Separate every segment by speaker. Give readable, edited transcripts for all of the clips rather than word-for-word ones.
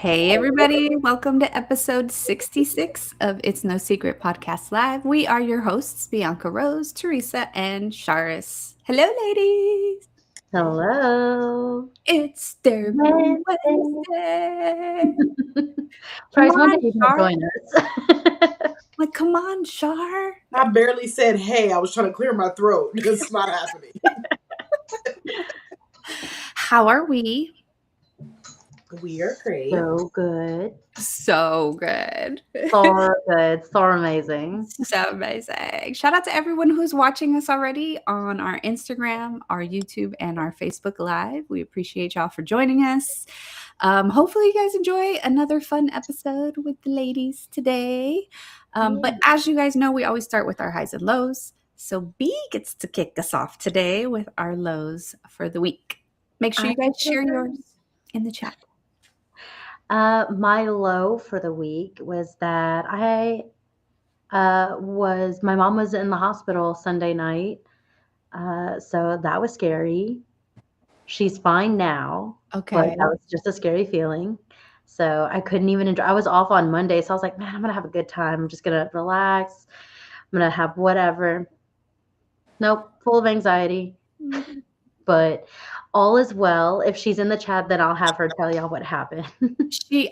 Speaker 1: Hey, everybody. Welcome to episode 66 of It's No Secret Podcast Live. We are your hosts, Bianca Rose, Teresa, and Charis. Hello, ladies.
Speaker 2: Hello.
Speaker 1: It's Therapy
Speaker 2: Wednesday.
Speaker 1: Wednesday. Come
Speaker 2: Tries one
Speaker 1: on,
Speaker 2: day you can
Speaker 1: Char.
Speaker 2: join us.
Speaker 1: Come on, Char.
Speaker 3: I barely said hey. I was trying to clear my throat. It's not happening.
Speaker 1: How are we?
Speaker 3: We are great.
Speaker 2: So good.
Speaker 1: So good.
Speaker 2: So good. So amazing.
Speaker 1: So amazing. Shout out to everyone who's watching us already on our Instagram, our YouTube, and our Facebook Live. We appreciate y'all for joining us. Hopefully, you guys enjoy another fun episode with the ladies today. But as you guys know, we always start with our highs and lows. So B gets to kick us off today with our lows for the week. Make sure you guys share yours in the chat.
Speaker 2: My low for the week was that my mom was in the hospital Sunday night. So that was scary. She's fine now.
Speaker 1: Okay.
Speaker 2: But that was just a scary feeling. So I couldn't even enjoy. I was off on Monday. So I was like, man, I'm going to have a good time. I'm just going to relax. I'm going to have whatever. Nope. Full of anxiety. But all is well. If she's in the chat, then I'll have her tell y'all what happened.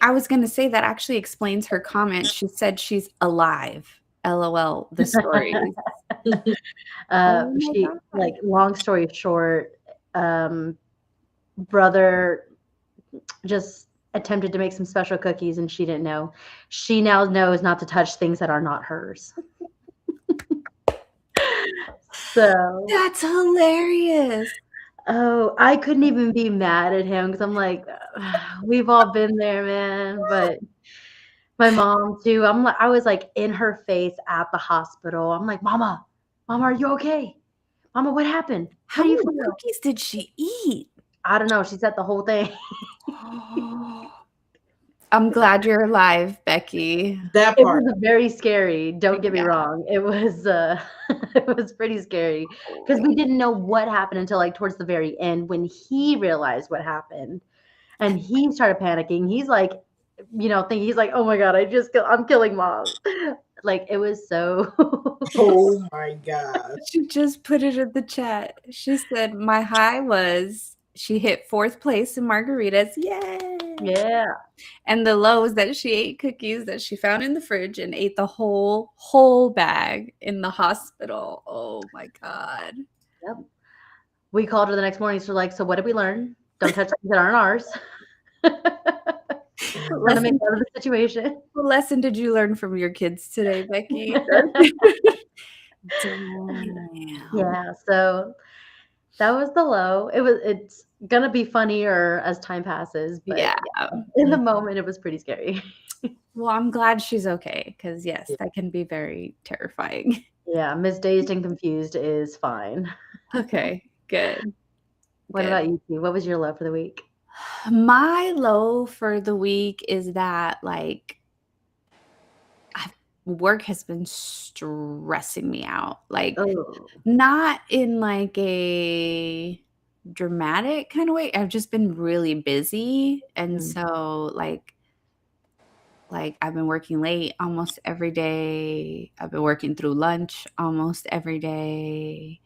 Speaker 1: I was going to say that actually explains her comment. She said she's alive. LOL, the story.
Speaker 2: Long story short, brother just attempted to make some special cookies and she didn't know. She now knows not to touch things that are not hers. So
Speaker 1: that's hilarious.
Speaker 2: Oh, I couldn't even be mad at him because I'm like, we've all been there, man. But my mom too. I was like in her face at the hospital. I'm like, Mama, are you okay? Mama, what happened?
Speaker 1: How many cookies did she eat?
Speaker 2: I don't know. She said the whole thing.
Speaker 1: I'm glad you're alive, Becky.
Speaker 3: That part.
Speaker 2: It was very scary. Don't get me wrong. It was it was pretty scary because we didn't know what happened until like towards the very end when he realized what happened and he started panicking. He's like, he's like, oh my God, I'm killing mom. Like it was so.
Speaker 3: Oh my God.
Speaker 1: She just put it in the chat. She said, my high was she hit 4th place in margaritas. Yay!
Speaker 2: Yeah.
Speaker 1: And the low was that she ate cookies that she found in the fridge and ate the whole bag in the hospital. Oh my God.
Speaker 2: Yep. We called her the next morning. So like, so what did we learn? Don't touch things that aren't ours. Let me make out of the situation.
Speaker 1: What lesson did you learn from your kids today, Becky?
Speaker 2: Yeah, so that was the low. It's gonna be funnier as time passes, but yeah, in the moment it was pretty scary.
Speaker 1: Well, I'm glad she's okay because yes, that can be very terrifying.
Speaker 2: Yeah, Ms. Dazed and Confused is fine.
Speaker 1: Okay, good.
Speaker 2: What about you two? What was your low for the week?
Speaker 1: My low for the week is that like work has been stressing me out. Like not in like a dramatic kind of way. I've just been really busy. And so like I've been working late almost every day. I've been working through lunch almost every day.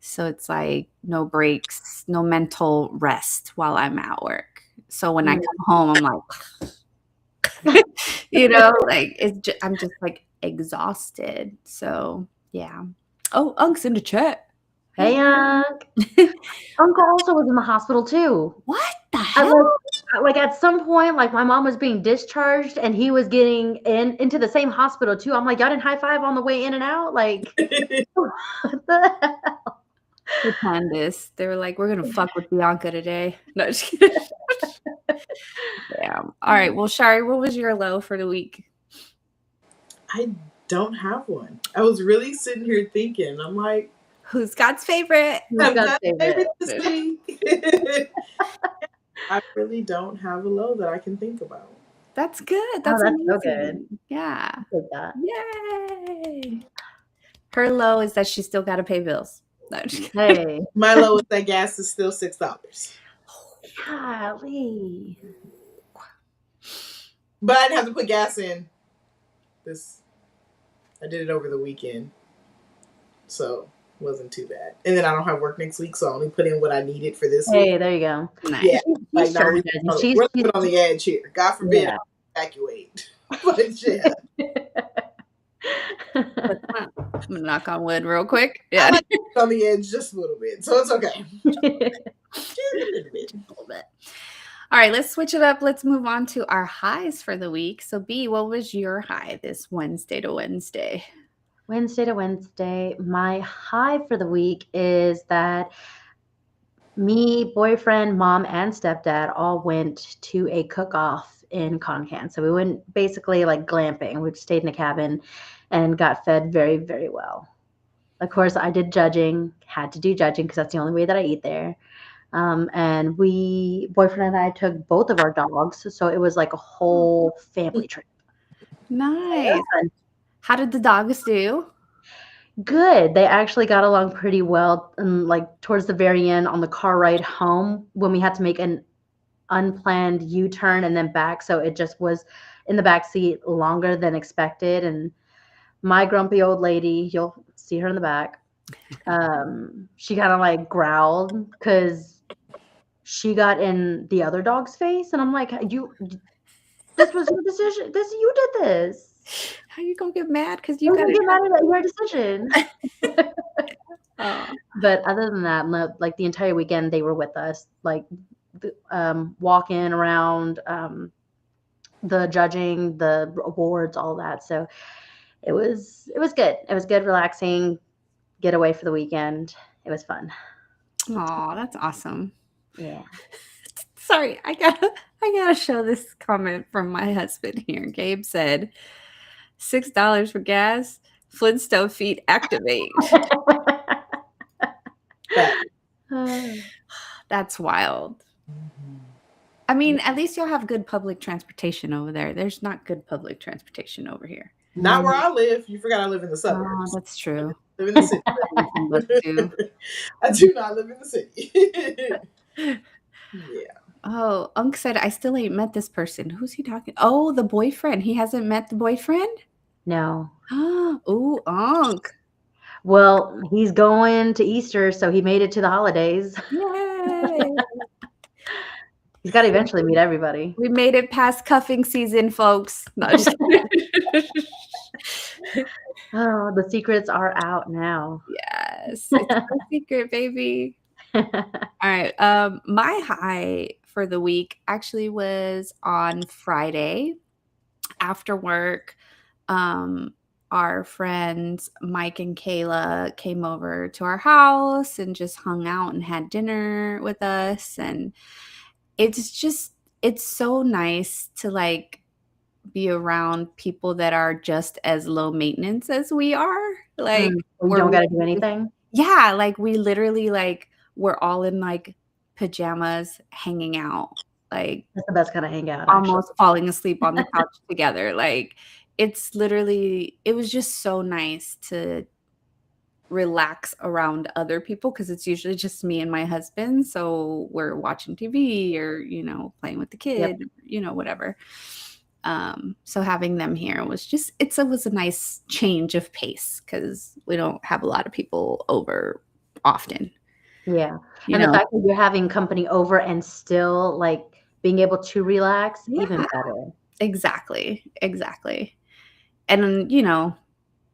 Speaker 1: So it's like no breaks, no mental rest while I'm at work. So when I come home, I'm like, like I'm just like exhausted. So yeah. Oh, Unk's in the chat.
Speaker 2: Hey, Unk. Uncle also was in the hospital too.
Speaker 1: What the hell?
Speaker 2: Like at some point, like my mom was being discharged and he was getting into the same hospital too. I'm like, y'all didn't high five on the way in and out? Like, what the hell?
Speaker 1: Pretend this. They were like, we're going to fuck with Bianca today. No, just kidding. Damn. All right. Well, Shari, what was your low for the week?
Speaker 3: I don't have one. I was really sitting here thinking, I'm like,
Speaker 1: who's God's favorite?
Speaker 3: Who's God's favorite this week? I really don't have a low that I can think about.
Speaker 1: That's good. That's so good. Yeah. Yay. Her low is that she still got to pay bills. No,
Speaker 2: hey.
Speaker 3: My low is that gas is still $6.
Speaker 2: Golly.
Speaker 3: But I didn't have to put gas in. I did it over the weekend. So it wasn't too bad. And then I don't have work next week, so I only put in what I needed for this week.
Speaker 2: Hey, there you go.
Speaker 1: Nice.
Speaker 3: Yeah.
Speaker 2: She's
Speaker 3: Like, we're living on the edge here. God forbid I evacuate. But yeah.
Speaker 1: I'm gonna knock on wood real quick. Yeah.
Speaker 3: I like on the edge just a little bit, so it's okay. Just a little bit.
Speaker 1: All right, let's switch it up. Let's move on to our highs for the week. So, B, what was your high this Wednesday to Wednesday?
Speaker 2: Wednesday to Wednesday. My high for the week is that me, boyfriend, mom, and stepdad all went to a cook-off in Concan. So we went basically like glamping. We stayed in a cabin and got fed very, very well. Of course, I did judging, had to do judging because that's the only way that I eat there. And boyfriend and I took both of our dogs. So it was like a whole family trip.
Speaker 1: Nice. How did the dogs do?
Speaker 2: Good. They actually got along pretty well. And like towards the very end on the car ride home when we had to make an unplanned U-turn and then back. So it just was in the back seat longer than expected. And my grumpy old lady, you'll see her in the back. She kind of like growled because she got in the other dog's face. And I'm like, this was your decision. You did this.
Speaker 1: How you gonna get mad because you
Speaker 2: gotta get mad at your decision?
Speaker 1: Oh.
Speaker 2: But other than that, like the entire weekend they were with us, like walking around, the judging, the awards, all that. So it was good. It was good, relaxing, get away for the weekend. It was fun.
Speaker 1: Oh, that's awesome.
Speaker 2: Yeah.
Speaker 1: Sorry, I gotta show this comment from my husband here. Gabe said, $6 for gas, Flintstone feet activate. That's wild. I mean, at least you'll have good public transportation over there. There's not good public transportation over here.
Speaker 3: Not where I live. You forgot I live in the suburbs.
Speaker 1: Oh, that's true.
Speaker 3: I live in the city. I do not live in the city. Yeah.
Speaker 1: Oh, Unc said, I still ain't met this person. Who's he talking? Oh, the boyfriend. He hasn't met the boyfriend?
Speaker 2: No.
Speaker 1: Oh, Unc.
Speaker 2: Well, he's going to Easter, so he made it to the holidays.
Speaker 1: Yay.
Speaker 2: He's got to eventually meet everybody.
Speaker 1: We made it past cuffing season, folks. No, just
Speaker 2: Oh, the secrets are out now.
Speaker 1: Yes. It's a secret, baby. All right. My high for the week actually was on Friday after work. Our friends Mike and Kayla came over to our house and just hung out and had dinner with us. And it's so nice to like be around people that are just as low maintenance as we are. Like
Speaker 2: we don't got to do anything.
Speaker 1: Yeah. Like we literally like, we're all in like pajamas hanging out. Like
Speaker 2: that's the best kind of hangout.
Speaker 1: Almost falling asleep on the couch together. Like it's literally, it was just so nice to relax around other people because it's usually just me and my husband. So we're watching TV or, playing with the kid, whatever. So having them here was just, it was a nice change of pace because we don't have a lot of people over often.
Speaker 2: Yeah. And the fact that you're having company over and still like being able to relax, even better.
Speaker 1: Exactly. And,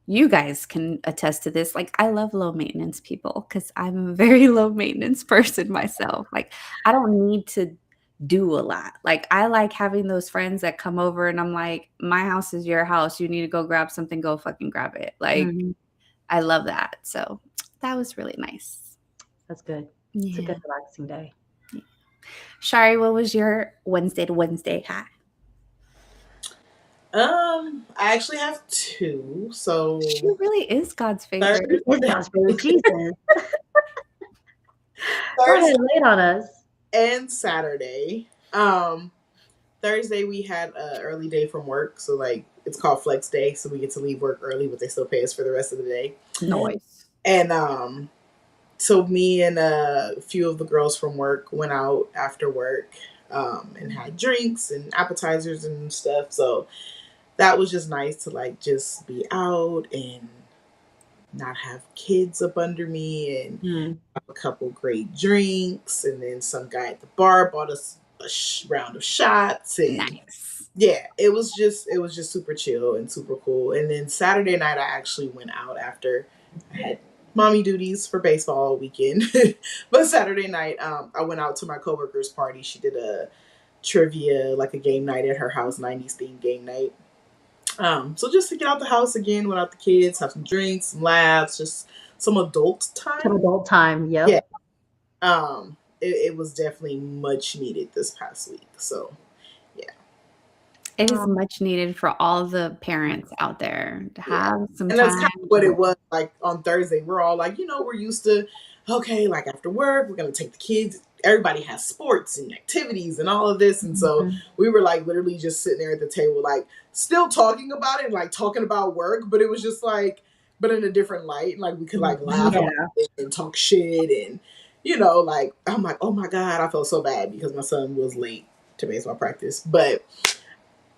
Speaker 1: you guys can attest to this. Like, I love low maintenance people because I'm a very low maintenance person myself. Like, I don't need to do a lot. Like, I like having those friends that come over and I'm like, my house is your house. You need to go grab something, go fucking grab it. Like, I love that. So that was really nice.
Speaker 2: That's good. It's a good relaxing day.
Speaker 1: Yeah. Shari, what was your Wednesday to Wednesday high?
Speaker 3: I actually have two. So
Speaker 1: she really is God's favorite.
Speaker 2: God's favorite. Jesus. Thursday late on us.
Speaker 3: And Saturday. Thursday we had an early day from work, so like it's called flex day, so we get to leave work early, but they still pay us for the rest of the day.
Speaker 1: Nice.
Speaker 3: And so me and a few of the girls from work went out after work. and had drinks and appetizers and stuff. So that was just nice to like just be out and not have kids up under me and have a couple great drinks. And then some guy at the bar bought us a round of shots. And
Speaker 1: Nice.
Speaker 3: yeah, it was just super chill and super cool. And then Saturday night I actually went out after I had mommy duties for baseball all weekend. But Saturday night, I went out to my coworker's party. She did a trivia, like a game night at her house, 90s themed game night. So just to get out the house again without the kids, have some drinks, some laughs, just some adult time.
Speaker 2: Some adult time, yep.
Speaker 3: Yeah. It was definitely much needed this past week. So yeah.
Speaker 1: It is much needed for all the parents out there to have some
Speaker 3: and
Speaker 1: time.
Speaker 3: that's kind of what it was like on Thursday. We're all like, we're used to, okay, like after work, we're going to take the kids. Everybody has sports and activities and all of this. And so we were like literally just sitting there at the table, like still talking about it, like talking about work, but it was just like, but in a different light. Like we could like laugh about it and talk shit. And, like, I'm like, oh my God, I felt so bad because my son was late to baseball practice. But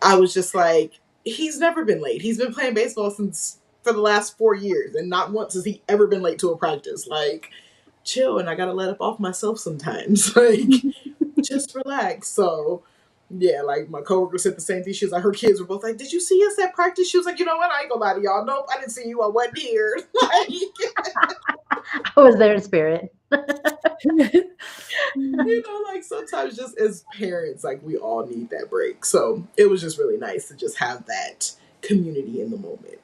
Speaker 3: I was just like, he's never been late. He's been playing baseball for the last 4 years. And not once has he ever been late to a practice. Like, chill, and I gotta let up off myself sometimes. Like, just relax. So, yeah, like my coworker said the same thing. She was like, her kids were both like, "Did you see us at practice?" She was like, "You know what? I ain't gonna lie to y'all. Nope, I didn't see you. I wasn't here." Like,
Speaker 2: I was there in spirit.
Speaker 3: Like sometimes just as parents, like we all need that break. So it was just really nice to just have that community in the moment.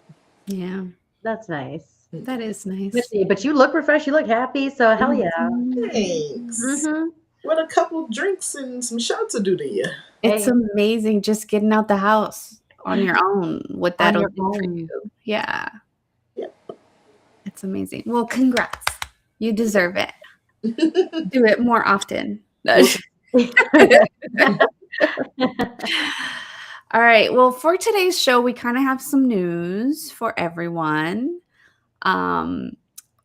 Speaker 1: Yeah,
Speaker 2: that's nice.
Speaker 1: That is nice.
Speaker 2: But you look refreshed. You look happy. So hell yeah.
Speaker 3: Thanks. What a couple drinks and some shots will do to you.
Speaker 1: It's amazing just getting out the house on your own. What that'll do for you. Yeah.
Speaker 3: Yep.
Speaker 1: It's amazing. Well, congrats. You deserve it. Do it more often. All right. Well, for today's show, we kind of have some news for everyone.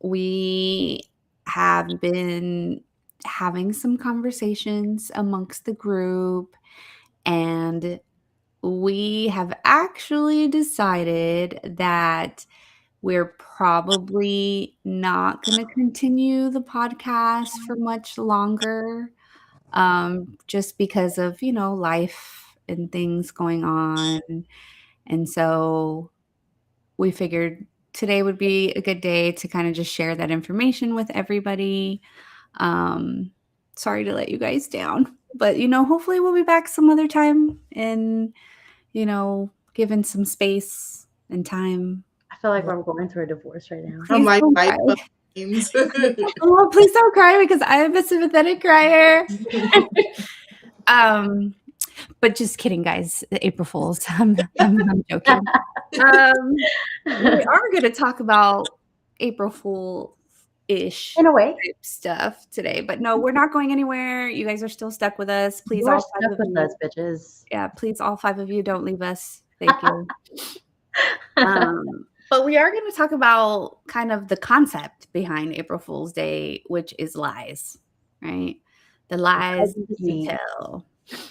Speaker 1: We have been having some conversations amongst the group, and we have actually decided that we're probably not going to continue the podcast for much longer, just because of, life and things going on. And so we figured today would be a good day to kind of just share that information with everybody. Sorry to let you guys down, but, hopefully we'll be back some other time and, given some space and time.
Speaker 2: I feel like I'm going through a divorce right now.
Speaker 3: I'm like,
Speaker 1: oh, please don't cry because I am a sympathetic crier. But just kidding, guys. April Fools. I'm joking. We are going to talk about April Fool-ish
Speaker 2: in a way
Speaker 1: stuff today, but no, we're not going anywhere. You guys are still stuck with us. Please,
Speaker 2: all 5 of you, bitches.
Speaker 1: Yeah, please, all 5 of you, don't leave us. Thank you. But we are going to talk about kind of the concept behind April Fool's Day, which is lies, right? The lies you tell.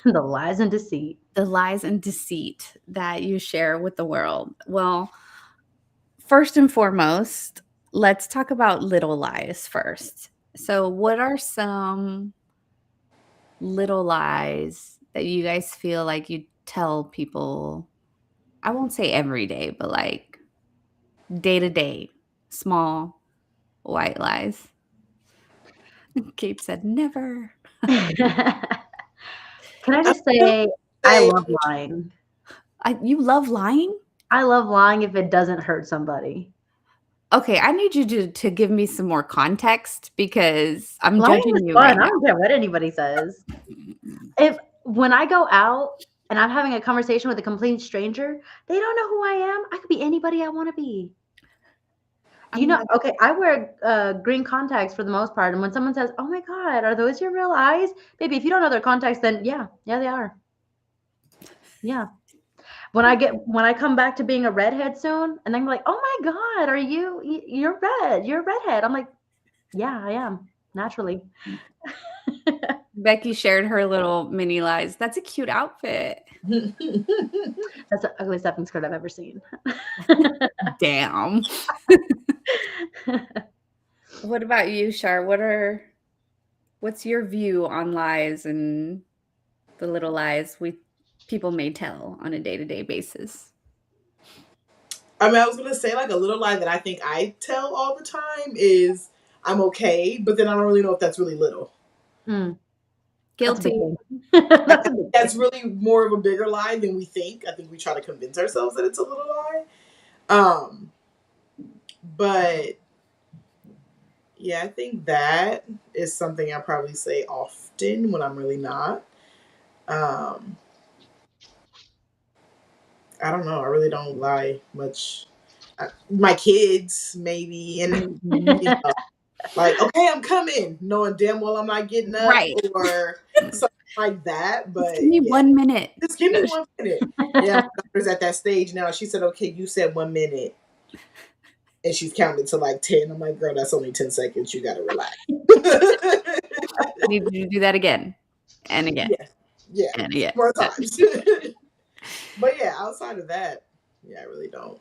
Speaker 2: The lies and deceit.
Speaker 1: The lies and deceit that you share with the world. Well, first and foremost, let's talk about little lies first. So what are some little lies that you guys feel like you tell people? I won't say every day, but like day to day, small white lies. Kate said never.
Speaker 2: Can I just say I love lying?
Speaker 1: You love lying?
Speaker 2: I love lying if it doesn't hurt somebody.
Speaker 1: Okay, I need you to give me some more context because I'm judging you right now.
Speaker 2: I don't care what anybody says. When I go out and I'm having a conversation with a complete stranger, they don't know who I am. I could be anybody I want to be. Okay, I wear green contacts for the most part. And when someone says, "Oh my God, are those your real eyes?" Baby, if you don't know their contacts, then yeah, they are. Yeah. When I come back to being a redhead soon, and they're like, "Oh my God, you're red. You're a redhead." I'm like, "Yeah, I am, naturally."
Speaker 1: Becky shared her little mini lies. That's a cute outfit.
Speaker 2: That's the ugliest effing skirt I've ever seen.
Speaker 1: Damn. What about you, Shar? What's your view on lies and the little lies people may tell on a day-to-day basis?
Speaker 3: I mean, I was gonna say like a little lie that I think I tell all the time is I'm okay, but then I don't really know if that's really little.
Speaker 1: Guilty.
Speaker 3: That's really more of a bigger lie than we think. I think we try to convince ourselves that it's a little lie. But yeah, I think that is something I probably say often when I'm really not. I don't know. I really don't lie much. My kids, maybe, and like, okay, I'm coming, knowing damn well I'm not getting up,
Speaker 1: right,
Speaker 3: or something like that. But
Speaker 1: just give me 1 minute.
Speaker 3: Just give me 1 minute. Yeah, my daughter's at that stage now. She said, "Okay, you said 1 minute." And she's counting to like 10. I'm like, girl, that's only 10 seconds. You got to relax.
Speaker 1: I need you to do that again and again.
Speaker 3: Yeah.
Speaker 1: And again.
Speaker 3: More times. But yeah, outside of that, yeah, I really don't.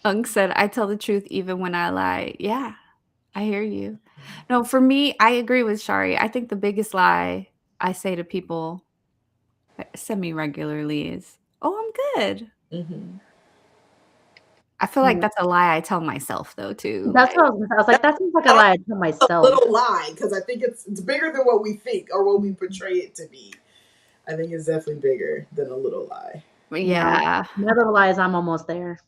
Speaker 1: Unk said, I tell the truth even when I lie. Yeah, I hear you. No, for me, I agree with Shari. I think the biggest lie I say to people semi-regularly is, oh, I'm good.
Speaker 3: Mm-hmm.
Speaker 1: I feel like that's a lie I tell myself, though, too.
Speaker 2: That's what I was like, that seems like a lie I tell myself.
Speaker 3: A little lie, because I think it's bigger than what we think or what we portray it to be. I think it's definitely bigger than a little lie.
Speaker 1: Yeah.
Speaker 2: My little lie is I'm almost there.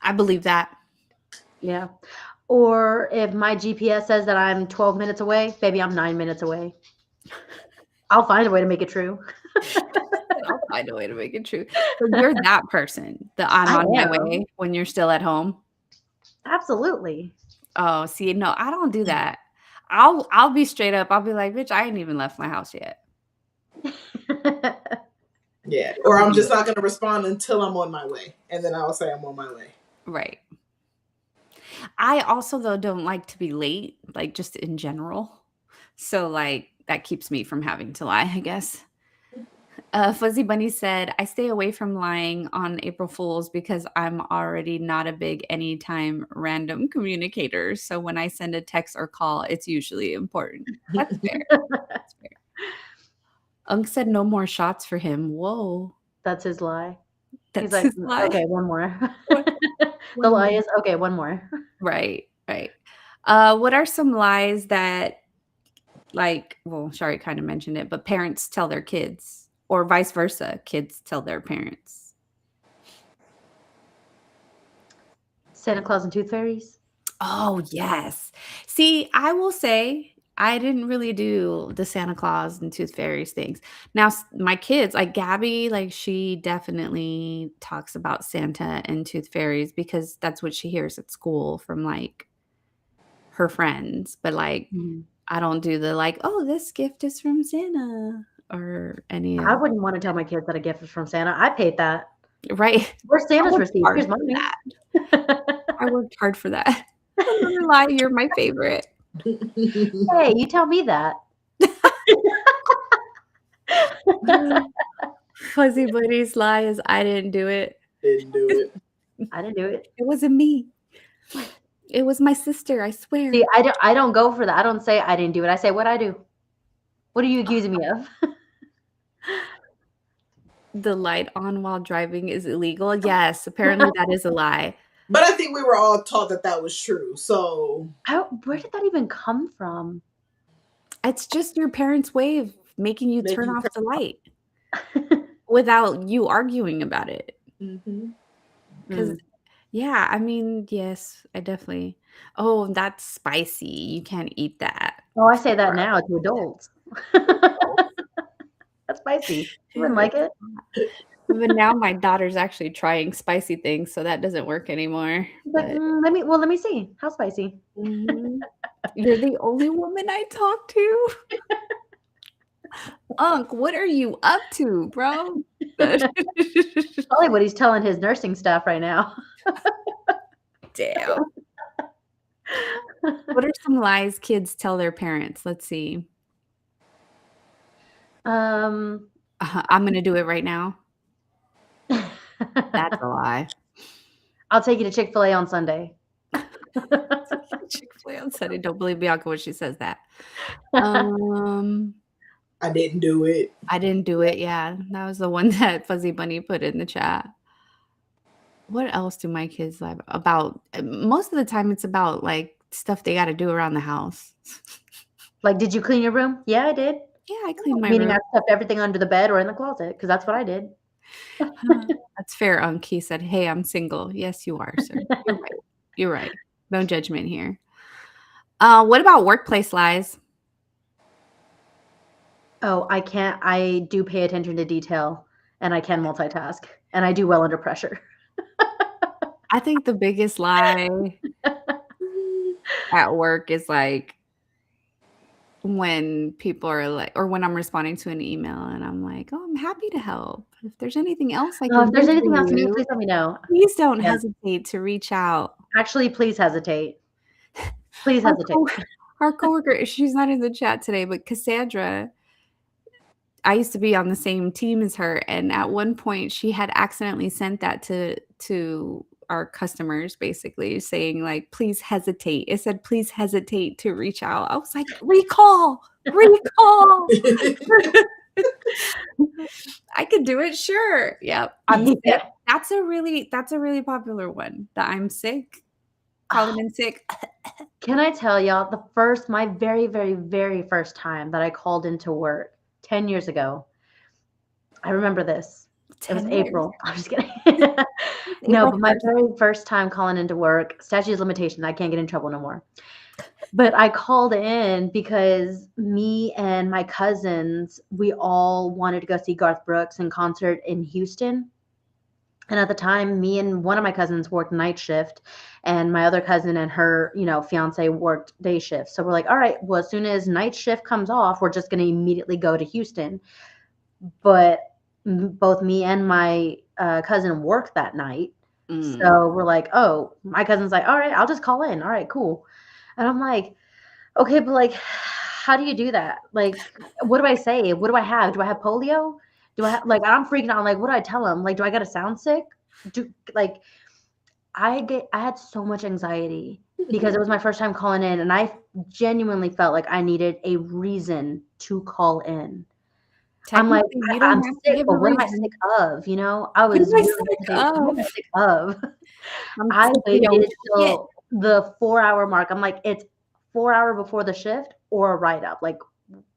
Speaker 1: I believe that.
Speaker 2: Yeah. Or if my GPS says that I'm 12 minutes away, baby, I'm 9 minutes away. I'll find a way to make it true.
Speaker 1: I'll find a way to make it true. So you're that person that I'm on my way when you're still at home.
Speaker 2: Absolutely.
Speaker 1: Oh, see, no, I don't do that. I'll be straight up. I'll be like, bitch, I ain't even left my house yet.
Speaker 3: Yeah. Or I'm just not going to respond until I'm on my way. And then I'll say I'm on my way.
Speaker 1: Right. I also, though, don't like to be late, like just in general. So, like, that keeps me from having to lie, I guess. Fuzzy Bunny said, I stay away from lying on April Fools because I'm already not a big anytime random communicator. So when I send a text or call, it's usually important. That's fair. That's fair. Unk said no more shots for him. Whoa.
Speaker 2: That's his lie.
Speaker 1: That's
Speaker 2: He's
Speaker 1: his
Speaker 2: like,
Speaker 1: lie.
Speaker 2: Okay, one more. The lie is, okay, one more.
Speaker 1: Right, right. What are some lies that, like, well, Shari kind of mentioned it, but parents tell their kids? Or vice versa, kids tell their parents.
Speaker 2: Santa Claus and Tooth Fairies.
Speaker 1: Oh, yes. See, I will say I didn't really do the Santa Claus and Tooth Fairies things. Now, my kids, like Gabby, like she definitely talks about Santa and Tooth Fairies because that's what she hears at school from like her friends. But like, I don't do the like, oh, this gift is from Santa. Or any
Speaker 2: I wouldn't want to tell my kids that a gift is from Santa. I paid that.
Speaker 1: Right.
Speaker 2: Where's Santa's receipt? Here's money.
Speaker 1: I worked hard for that. I'm not gonna lie, you're my favorite.
Speaker 2: Hey, you tell me that.
Speaker 1: Fuzzy Bunny's lie is I didn't do it.
Speaker 3: Didn't do it.
Speaker 2: I didn't do it.
Speaker 1: It wasn't me. It was my sister, I swear.
Speaker 2: See, I don't go for that. I don't say I didn't do it. I say what I do. What are you accusing me of?
Speaker 1: The light on while driving is illegal. Yes, apparently that is a lie.
Speaker 3: But I think we were all taught that was true. So
Speaker 2: where did that even come from?
Speaker 1: It's just your parents' way of making you turn off the light without you arguing about it. Because, yeah, I mean, yes, I definitely. Oh, that's spicy. You can't eat that.
Speaker 2: Oh, I say that now to adults. That's spicy. You wouldn't like it?
Speaker 1: But now my daughter's actually trying spicy things, so that doesn't work anymore.
Speaker 2: But let me see. How spicy?
Speaker 1: You're the only woman I talk to. Unk, what are you up to, bro?
Speaker 2: Probably what he's telling his nursing staff right now.
Speaker 1: Damn. What are some lies kids tell their parents? Let's see. I'm gonna do it right now. That's a lie.
Speaker 2: I'll take you to Chick-fil-A on Sunday.
Speaker 1: Chick-fil-A on Sunday. Don't believe Bianca when she says that.
Speaker 3: I didn't do it.
Speaker 1: I didn't do it. Yeah, that was the one that Fuzzy Bunny put in the chat. What else do my kids lie about? Most of the time, it's about like stuff they got to do around the house.
Speaker 2: Like, did you clean your room? Yeah, I did.
Speaker 1: Yeah, I cleaned my
Speaker 2: Meaning
Speaker 1: room.
Speaker 2: I stuffed everything under the bed or in the closet because that's what I did.
Speaker 1: That's fair, Unc. He said, "Hey, I'm single." Yes, you are, sir. You're right. You're right. No judgment here. What about workplace lies?
Speaker 2: Oh, I can't. I do pay attention to detail, and I can multitask, and I do well under pressure.
Speaker 1: I think the biggest lie at work is like when people are like, or when I'm responding to an email and I'm like, "Oh, I'm happy to help. If there's anything else I
Speaker 2: Oh,
Speaker 1: can
Speaker 2: if there's
Speaker 1: do
Speaker 2: anything
Speaker 1: for
Speaker 2: else you need,
Speaker 1: you,
Speaker 2: please let me know.
Speaker 1: please don't
Speaker 2: Yeah.
Speaker 1: hesitate to reach out."
Speaker 2: Actually, please hesitate. Please hesitate.
Speaker 1: Our coworker, she's not in the chat today, but Cassandra, I used to be on the same team as her, and at one point she had accidentally sent that to our customers, basically saying like, "Please hesitate." It said, "Please hesitate to reach out." I was like, "Recall, recall." I could do it, sure. Yep, I'm sick. That's a really popular one. That I'm sick. Calling in sick.
Speaker 2: Can I tell y'all my very, very, very first time that I called into work 10 years ago. I remember this. It was April. I'm just kidding. No, but my very first time calling into work, statute of limitation, I can't get in trouble no more. But I called in because me and my cousins, we all wanted to go see Garth Brooks in concert in Houston. And at the time, me and one of my cousins worked night shift, and my other cousin and her, fiance worked day shift. So we're like, all right, well, as soon as night shift comes off, we're just going to immediately go to Houston. But both me and my cousin worked that night. So we're like, oh, my cousin's like, all right, I'll just call in. All right, cool. And I'm like, okay, but like, how do you do that? Like, what do I say? What do I have? Do I have polio? Do I have, like, I'm freaking out. Like, what do I tell them? Like, do I got to sound sick? I had so much anxiety because it was my first time calling in, and I genuinely felt like I needed a reason to call in. I'm like, I'm sick, but what am I sick of? I was really sick of. What am I sick of? I waited till the 4-hour mark. I'm like, it's 4 hour before the shift or a write-up. Like,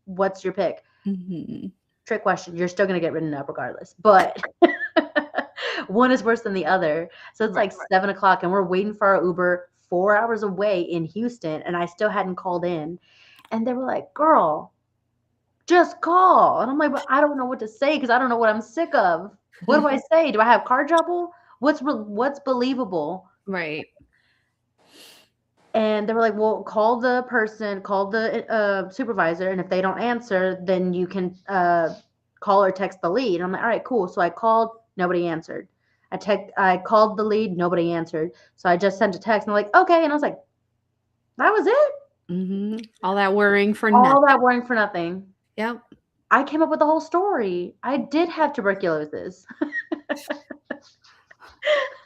Speaker 2: what's your pick?
Speaker 1: Mm-hmm.
Speaker 2: Trick question. You're still going to get written up regardless. But one is worse than the other. So it's like 7 o'clock and we're waiting for our Uber 4 hours away in Houston. And I still hadn't called in. And they were like, girl, just call. And I'm like, but I don't know what to say because I don't know what I'm sick of. What do I say? Do I have car trouble? What's believable?
Speaker 1: Right.
Speaker 2: And they were like, well, call the supervisor. And if they don't answer, then you can call or text the lead. And I'm like, all right, cool. So I called, nobody answered. I called the lead, nobody answered. So I just sent a text and I'm like, okay. And I was like, that was it?
Speaker 1: Mm-hmm. All that worrying for nothing. Yep.
Speaker 2: I came up with the whole story. I did have tuberculosis.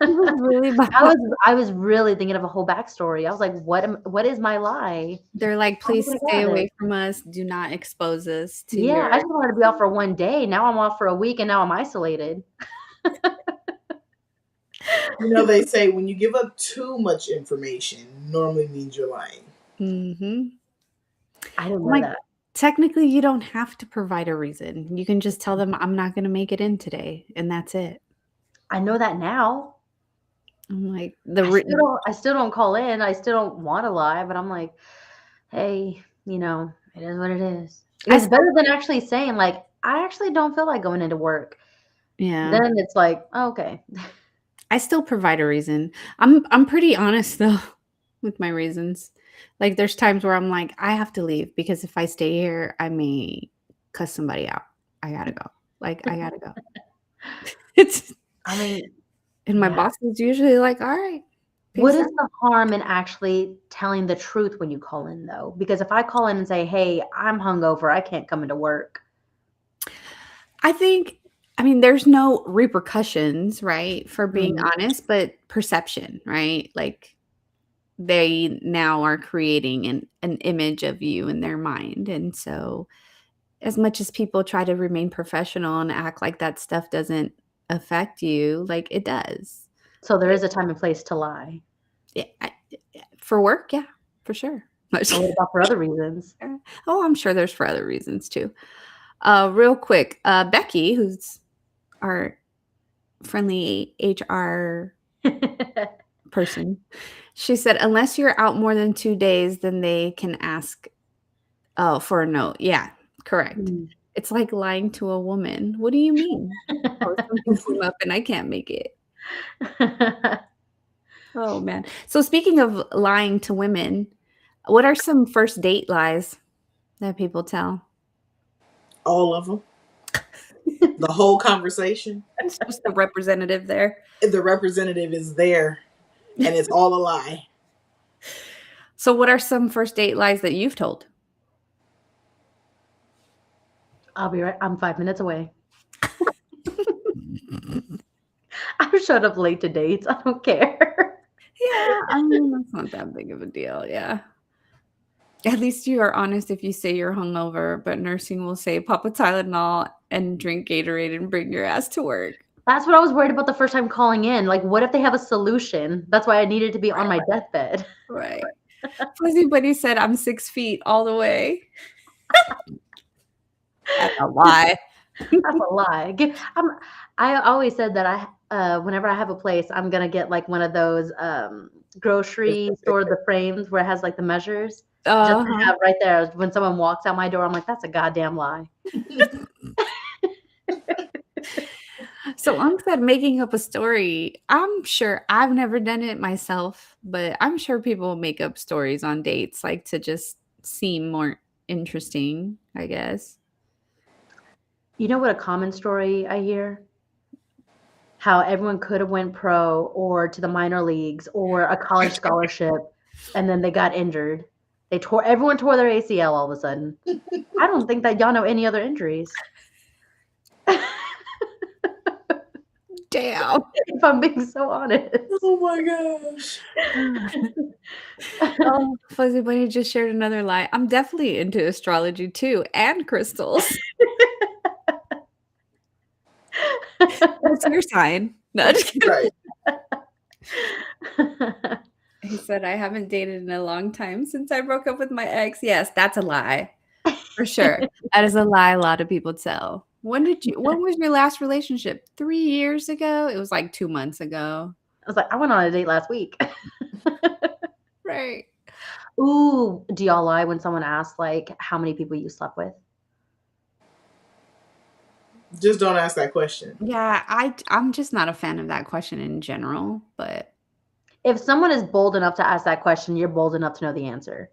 Speaker 2: I was really thinking of a whole backstory. I was like, what is my lie?
Speaker 1: They're like, please stay away from us. Do not expose us to
Speaker 2: I just wanted to be off for one day. Now I'm off for a week and now I'm isolated.
Speaker 3: They say when you give up too much information, normally means you're lying.
Speaker 1: Mm-hmm.
Speaker 2: I don't know that.
Speaker 1: Technically, you don't have to provide a reason. You can just tell them, I'm not going to make it in today. And that's it.
Speaker 2: I know that now.
Speaker 1: I'm like,
Speaker 2: I still don't call in. I still don't want to lie, but I'm like, hey, it is what it is. It's better than actually saying like, I actually don't feel like going into work.
Speaker 1: Yeah.
Speaker 2: Then it's like, oh, okay.
Speaker 1: I still provide a reason. I'm pretty honest though with my reasons. Like there's times where I'm like, I have to leave because if I stay here, I may cuss somebody out. I gotta go. Like I gotta go. And my boss is usually like, all right,
Speaker 2: What is the harm in actually telling the truth when you call in, though? Because if I call in and say, "Hey, I'm hungover, I can't come into work."
Speaker 1: I mean, there's no repercussions, right, for being
Speaker 2: Mm.
Speaker 1: honest, but perception, right? Like, they now are creating an image of you in their mind, and so, as much as people try to remain professional and act like that stuff doesn't affect you, like, it does.
Speaker 2: So there is a time and place to lie.
Speaker 1: Yeah, for work, yeah, for sure.
Speaker 2: What about for other reasons?
Speaker 1: Oh, I'm sure there's for other reasons too. Real quick, Becky, who's our friendly HR person, she said, unless you're out more than 2 days, then they can ask for a note. Yeah, correct.
Speaker 2: Mm.
Speaker 1: It's like lying to a woman. What do you mean? Oh, something came up and I can't make it. Oh, man. So speaking of lying to women, what are some first date lies that people tell?
Speaker 3: All of them. The whole conversation.
Speaker 1: It's just the representative there.
Speaker 3: The representative is there, and it's all a lie.
Speaker 1: So what are some first date lies that you've told?
Speaker 2: I'll be right. I'm 5 minutes away. I've showed up late to dates. I don't care.
Speaker 1: Yeah, I mean, that's not that big of a deal. Yeah. At least you are honest if you say you're hungover, but nursing will say pop a Tylenol and drink Gatorade and bring your ass to work.
Speaker 2: That's what I was worried about the first time calling in. Like, what if they have a solution? That's why I needed to be on my deathbed.
Speaker 1: Right. Fuzzy Buddy said I'm 6 feet all the way. That's a lie.
Speaker 2: That's a lie. I always said that whenever I have a place, I'm gonna get like one of those grocery store, the frames where it has like the measures. Just to have right there when someone walks out my door, I'm like, that's a goddamn lie.
Speaker 1: So Unc said making up a story. I'm sure I've never done it myself, but I'm sure people make up stories on dates, like to just seem more interesting, I guess.
Speaker 2: You know what a common story I hear? How everyone could have went pro or to the minor leagues or a college scholarship, and then they got injured. Everyone tore their ACL all of a sudden. I don't think that y'all know any other injuries.
Speaker 1: Damn.
Speaker 2: If I'm being so honest.
Speaker 3: Oh my gosh.
Speaker 1: Oh, Fuzzy Bunny just shared another lie. I'm definitely into astrology too, and crystals. What's your sign? No, just kidding.
Speaker 3: Right.
Speaker 1: He said, I haven't dated in a long time since I broke up with my ex. Yes, that's a lie. For sure. That is a lie a lot of people tell. When was your last relationship? 3 years ago? It was like 2 months ago.
Speaker 2: I was like, I went on a date last week.
Speaker 1: Right.
Speaker 2: Ooh, do y'all lie when someone asks like how many people you slept with?
Speaker 3: Just don't ask that question.
Speaker 1: Yeah, I'm just not a fan of that question in general, but
Speaker 2: if someone is bold enough to ask that question, you're bold enough to know the answer.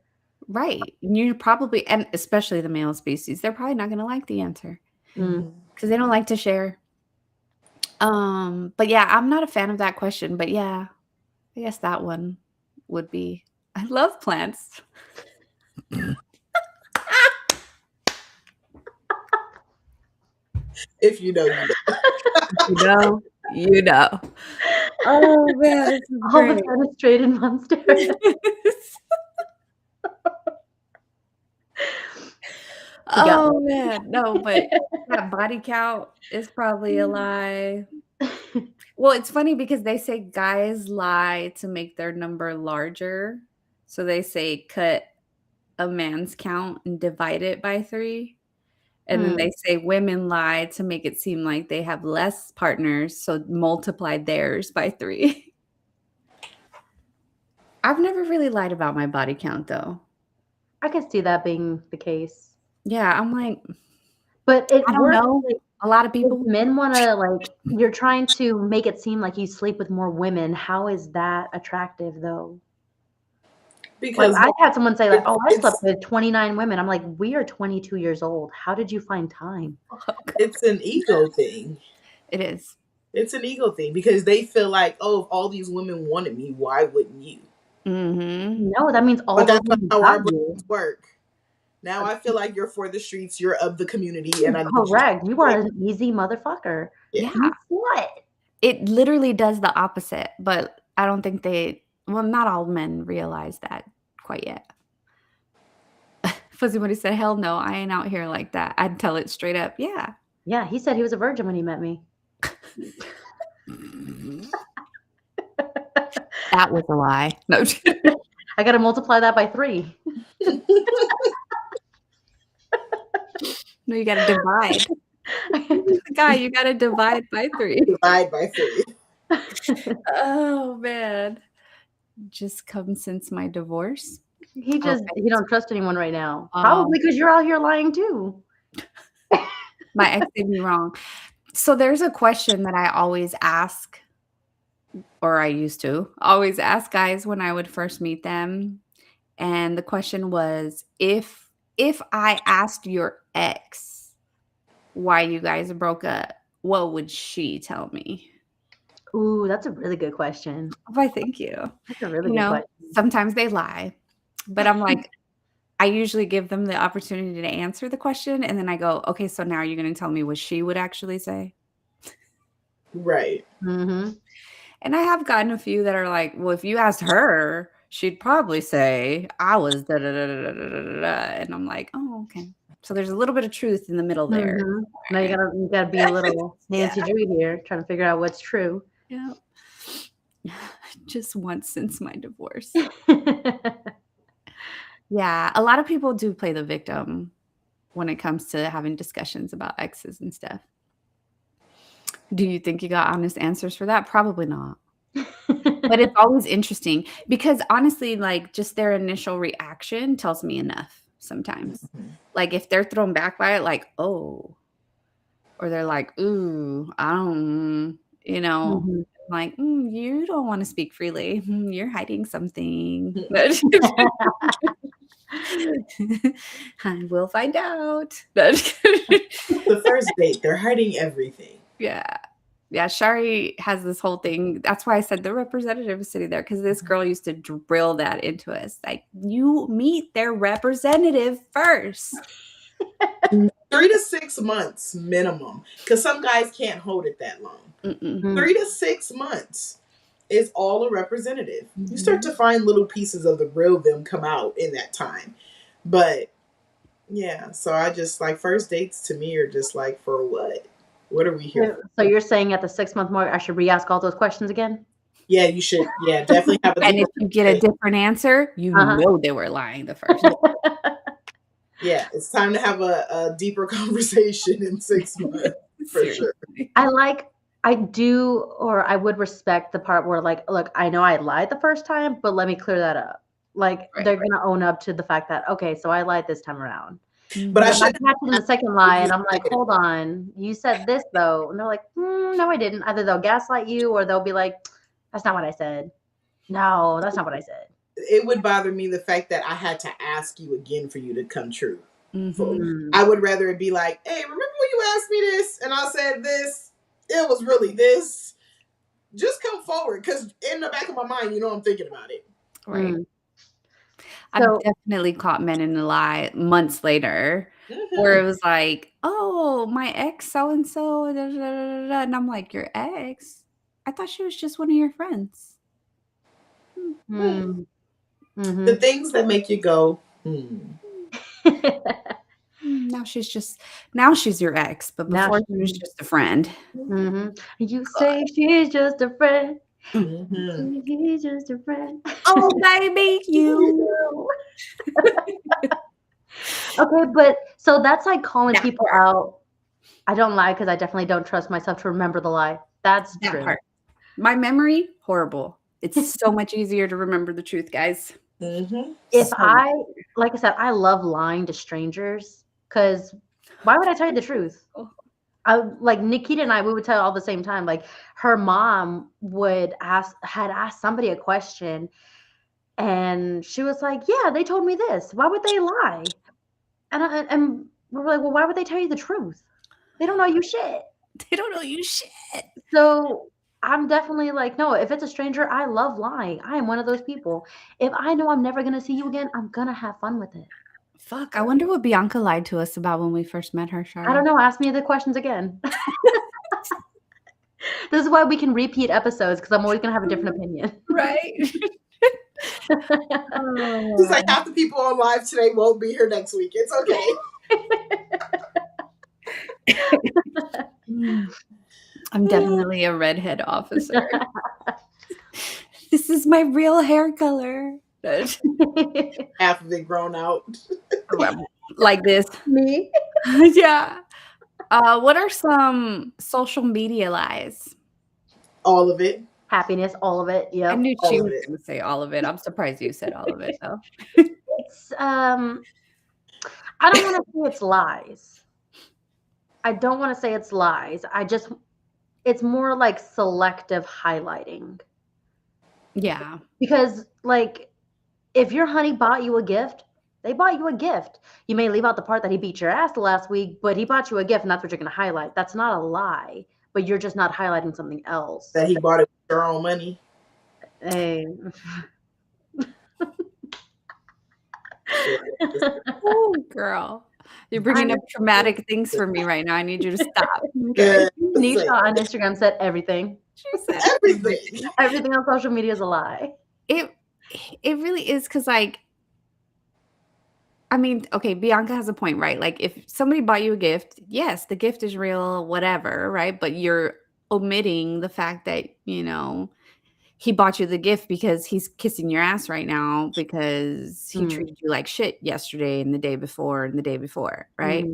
Speaker 1: Right. You're probably, and especially the male species, they're probably not going to like the answer because they don't like to share. But yeah, I'm not a fan of that question, but yeah, I guess that one would be, I love plants.
Speaker 3: If you know, you know.
Speaker 1: You know, you know. Oh man, this is
Speaker 2: all the fenestrated monsters.
Speaker 1: Oh man, no, but that body count is probably a lie. Well, it's funny because they say guys lie to make their number larger. So they say cut a man's count and divide it by 3. And then they say women lie to make it seem like they have less partners, so multiply theirs by 3. I've never really lied about my body count, though.
Speaker 2: I could see that being the case.
Speaker 1: Yeah, I'm like,
Speaker 2: but I
Speaker 1: don't know. Like, a lot of people,
Speaker 2: men want to like. You're trying to make it seem like you sleep with more women. How is that attractive, though? Because like, I've had someone say like, "Oh, I slept with 29 women." I'm like, "We are 22 years old. How did you find time?"
Speaker 3: It's an ego thing.
Speaker 1: It is.
Speaker 3: It's an ego thing because they feel like, oh, if all these women wanted me, why wouldn't you?
Speaker 2: No, that means all
Speaker 3: But
Speaker 2: those
Speaker 3: that's not
Speaker 2: women
Speaker 3: how our
Speaker 2: got you.
Speaker 3: brains work. Now I feel like you're for the streets, you're of the community, and I need
Speaker 2: Correct. You are an easy motherfucker.
Speaker 1: Yeah.
Speaker 2: What?
Speaker 1: It literally does the opposite, but I don't think not all men realize that quite yet. Fuzzy Buddy said, hell no, I ain't out here like that. I'd tell it straight up. Yeah.
Speaker 2: Yeah, he said he was a virgin when he met me.
Speaker 1: That was a lie. No.
Speaker 2: I got to multiply that by 3.
Speaker 1: No, you got to divide. Guy, you got to divide by 3.
Speaker 3: Divide by 3.
Speaker 1: Oh, man. Just come since my divorce.
Speaker 2: He don't trust anyone right now. Probably because you're out here lying too.
Speaker 1: My ex did me wrong. So there's a question that I always ask, or I used to always ask guys when I would first meet them. And the question was, if I asked your ex why you guys broke up, what would she tell me?
Speaker 2: Ooh, that's a really good question.
Speaker 1: Why, thank you.
Speaker 2: That's a really good question.
Speaker 1: Sometimes they lie, but I'm like, I usually give them the opportunity to answer the question, and then I go, okay, so now you're going to tell me what she would actually say?
Speaker 3: Right.
Speaker 2: Mm-hmm.
Speaker 1: And I have gotten a few that are like, well, if you asked her, she'd probably say, I was da da da da da da da. And I'm like, oh, okay. So there's a little bit of truth in the middle there.
Speaker 2: Mm-hmm. Now you gotta be a little Nancy Drew here, trying to figure out what's true.
Speaker 1: Yeah. Just once since my divorce. Yeah. A lot of people do play the victim when it comes to having discussions about exes and stuff. Do you think you got honest answers for that? Probably not. But it's always interesting because honestly, like just their initial reaction tells me enough sometimes. Mm-hmm. Like if they're thrown back by it, like, oh, or they're like, ooh, I don't, mm-hmm. Like, you don't want to speak freely. You're hiding something. I will find out.
Speaker 3: The first date, they're hiding everything.
Speaker 1: Yeah. Yeah, Shari has this whole thing. That's why I said the representative is sitting there, because this girl used to drill that into us. Like, you meet their representative first.
Speaker 3: 3 to 6 months minimum, because some guys can't hold it that long. 3 to 6 months is all a representative. Mm-hmm. You start to find little pieces of the real them come out in that time. But, yeah, so I just, like, first dates to me are just like, for what? What are we here for?
Speaker 2: So you're saying at the 6-month mark, I should re-ask all those questions again?
Speaker 3: Yeah, you should. Yeah, definitely have a
Speaker 1: And if you get a different answer, you know they were lying the first time.
Speaker 3: Yeah, it's time to have a deeper conversation in 6 months, for sure.
Speaker 2: I would respect the part where, like, look, I know I lied the first time, but let me clear that up. Like, they're going to own up to the fact that, okay, so I lied this time around.
Speaker 3: But I
Speaker 2: catch it in the second lie, and I'm like, hold on, you said this though, and they're like, no, I didn't. Either they'll gaslight you, or they'll be like, that's not what I said. No, that's not what I said.
Speaker 3: It would bother me the fact that I had to ask you again for you to come true.
Speaker 2: Mm-hmm.
Speaker 3: I would rather it be like, hey, remember when you asked me this and I said this? It was really this. Just come forward, because in the back of my mind, I'm thinking about it.
Speaker 1: Right. I've definitely caught men in a lie months later, where it was like, oh, my ex so-and-so, and I'm like, your ex? I thought she was just one of your friends.
Speaker 3: Mm-hmm. The things that make you go,
Speaker 1: Now she's your ex, but before she was just a friend.
Speaker 2: Mm-hmm. You say she's just a friend. Mm-hmm. He's just a friend.
Speaker 1: Oh, baby, you.
Speaker 2: Okay, but so that's like calling people out. I don't lie because I definitely don't trust myself to remember the lie. That's
Speaker 1: that
Speaker 2: true.
Speaker 1: Part. My memory, horrible. It's so much easier to remember the truth, guys.
Speaker 3: Mm-hmm.
Speaker 2: Like I said, I love lying to strangers, because why would I tell you the truth? Like Nikita and I, we would tell all the same time. Like her mom had asked somebody a question, and she was like, "Yeah, they told me this. Why would they lie?" And we're like, "Well, why would they tell you the truth? They don't know you shit."
Speaker 1: They don't know you shit.
Speaker 2: So I'm definitely like, no, if it's a stranger, I love lying. I am one of those people. If I know I'm never going to see you again, I'm going to have fun with it.
Speaker 1: Fuck, I wonder what Bianca lied to us about when we first met her, Shari.
Speaker 2: I don't know. Ask me the questions again. This is why we can repeat episodes, because I'm always going to have a different opinion.
Speaker 1: Right?
Speaker 3: Just like half the people on live today won't be here next week. It's
Speaker 1: okay. I'm definitely a redhead officer. This is my real hair color.
Speaker 3: Half of it grown out.
Speaker 1: Like this.
Speaker 2: Me?
Speaker 1: Yeah. What are some social media lies?
Speaker 3: All of it.
Speaker 2: Happiness, all of it. Yeah.
Speaker 1: I knew she was going to say all of it. I'm surprised you said all of it, though.
Speaker 2: It's I don't want to say it's lies. I don't want to say it's lies. It's more like selective highlighting.
Speaker 1: Yeah.
Speaker 2: Because like, if your honey bought you a gift, they bought you a gift. You may leave out the part that he beat your ass the last week, but he bought you a gift and that's what you're going to highlight. That's not a lie, but you're just not highlighting something else.
Speaker 3: That he bought it with your own money.
Speaker 2: Hey.
Speaker 1: Oh, girl. You're bringing up traumatic things for me right now. I need you to stop.
Speaker 3: Okay.
Speaker 2: Nisha on Instagram said everything.
Speaker 1: She said
Speaker 3: everything.
Speaker 2: Everything on social media is a lie.
Speaker 1: It really is, because like, I mean, okay, Bianca has a point, right? Like, if somebody bought you a gift, yes, the gift is real, whatever, right? But you're omitting the fact that, he bought you the gift because he's kissing your ass right now because he treated you like shit yesterday and the day before and the day before, right?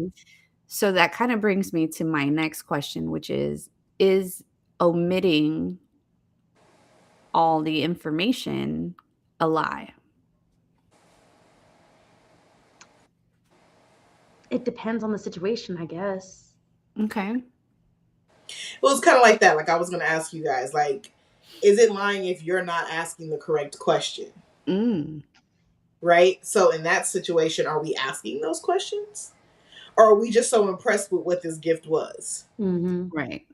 Speaker 1: So that kind of brings me to my next question, which is omitting all the information a lie?
Speaker 2: It depends on the situation, I guess.
Speaker 1: Okay.
Speaker 3: Well, it's kind of like that. Like, I was going to ask you guys, like, is it lying if you're not asking the correct question? Right? So in that situation, are we asking those questions? Or are we just so impressed with what this gift was?
Speaker 1: Right.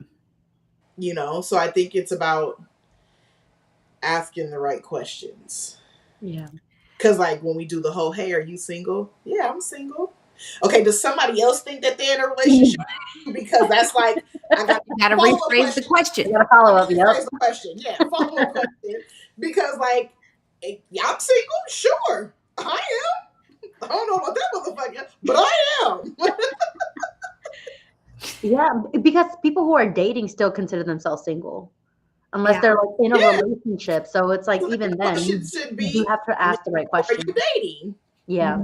Speaker 3: So I think it's about asking the right questions.
Speaker 2: Yeah.
Speaker 3: Because like when we do the whole, hey, are you single? Yeah, I'm single. Okay, does somebody else think that they're in a relationship? Because that's like, I got
Speaker 1: to rephrase the question.
Speaker 2: You got to follow up.
Speaker 3: Rephrase the question. Yeah, follow up question. Because like, I'm single? Sure, I am. I don't know about that motherfucker, but I am.
Speaker 2: Yeah, because people who are dating still consider themselves single. Unless they're like in a relationship. So it's like, even then, you have to ask the right question.
Speaker 3: Are you dating?
Speaker 2: Yeah.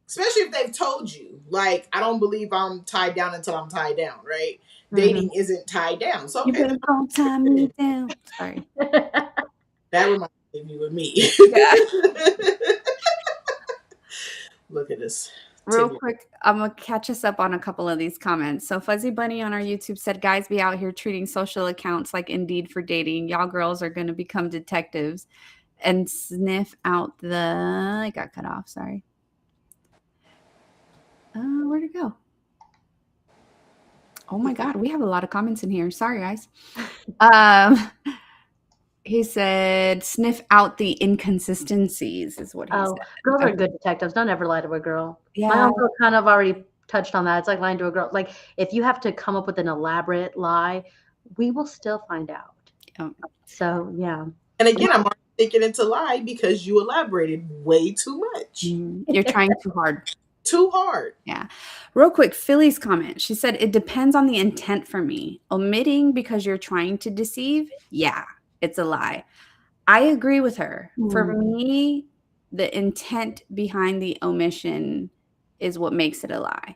Speaker 3: Especially if they've told you, like, I don't believe I'm tied down until I'm tied down, right? Dating isn't tied down. So, okay.
Speaker 1: You don't tie me down. Sorry.
Speaker 3: That reminds you of me.
Speaker 1: Yeah.
Speaker 3: Look at this.
Speaker 1: Real quick, I'm going to catch us up on a couple of these comments. So Fuzzy Bunny on our YouTube said, guys be out here treating social accounts like Indeed for dating. Y'all girls are going to become detectives and sniff out the... I got cut off. Sorry. Where'd it go? Oh my God, we have a lot of comments in here. Sorry, guys. He said, sniff out the inconsistencies is what he said.
Speaker 2: Girls are good detectives. Don't ever lie to a girl.
Speaker 1: Yeah.
Speaker 2: My uncle kind of already touched on that. It's like lying to a girl. Like, if you have to come up with an elaborate lie, we will still find out. So, yeah.
Speaker 3: And again, I'm already thinking it's a lie because you elaborated way too much.
Speaker 1: You're trying too hard.
Speaker 3: Too hard.
Speaker 1: Yeah. Real quick, Philly's comment. She said, it depends on the intent for me. Omitting because you're trying to deceive? Yeah, it's a lie. I agree with her. For me, the intent behind the omission is what makes it a lie.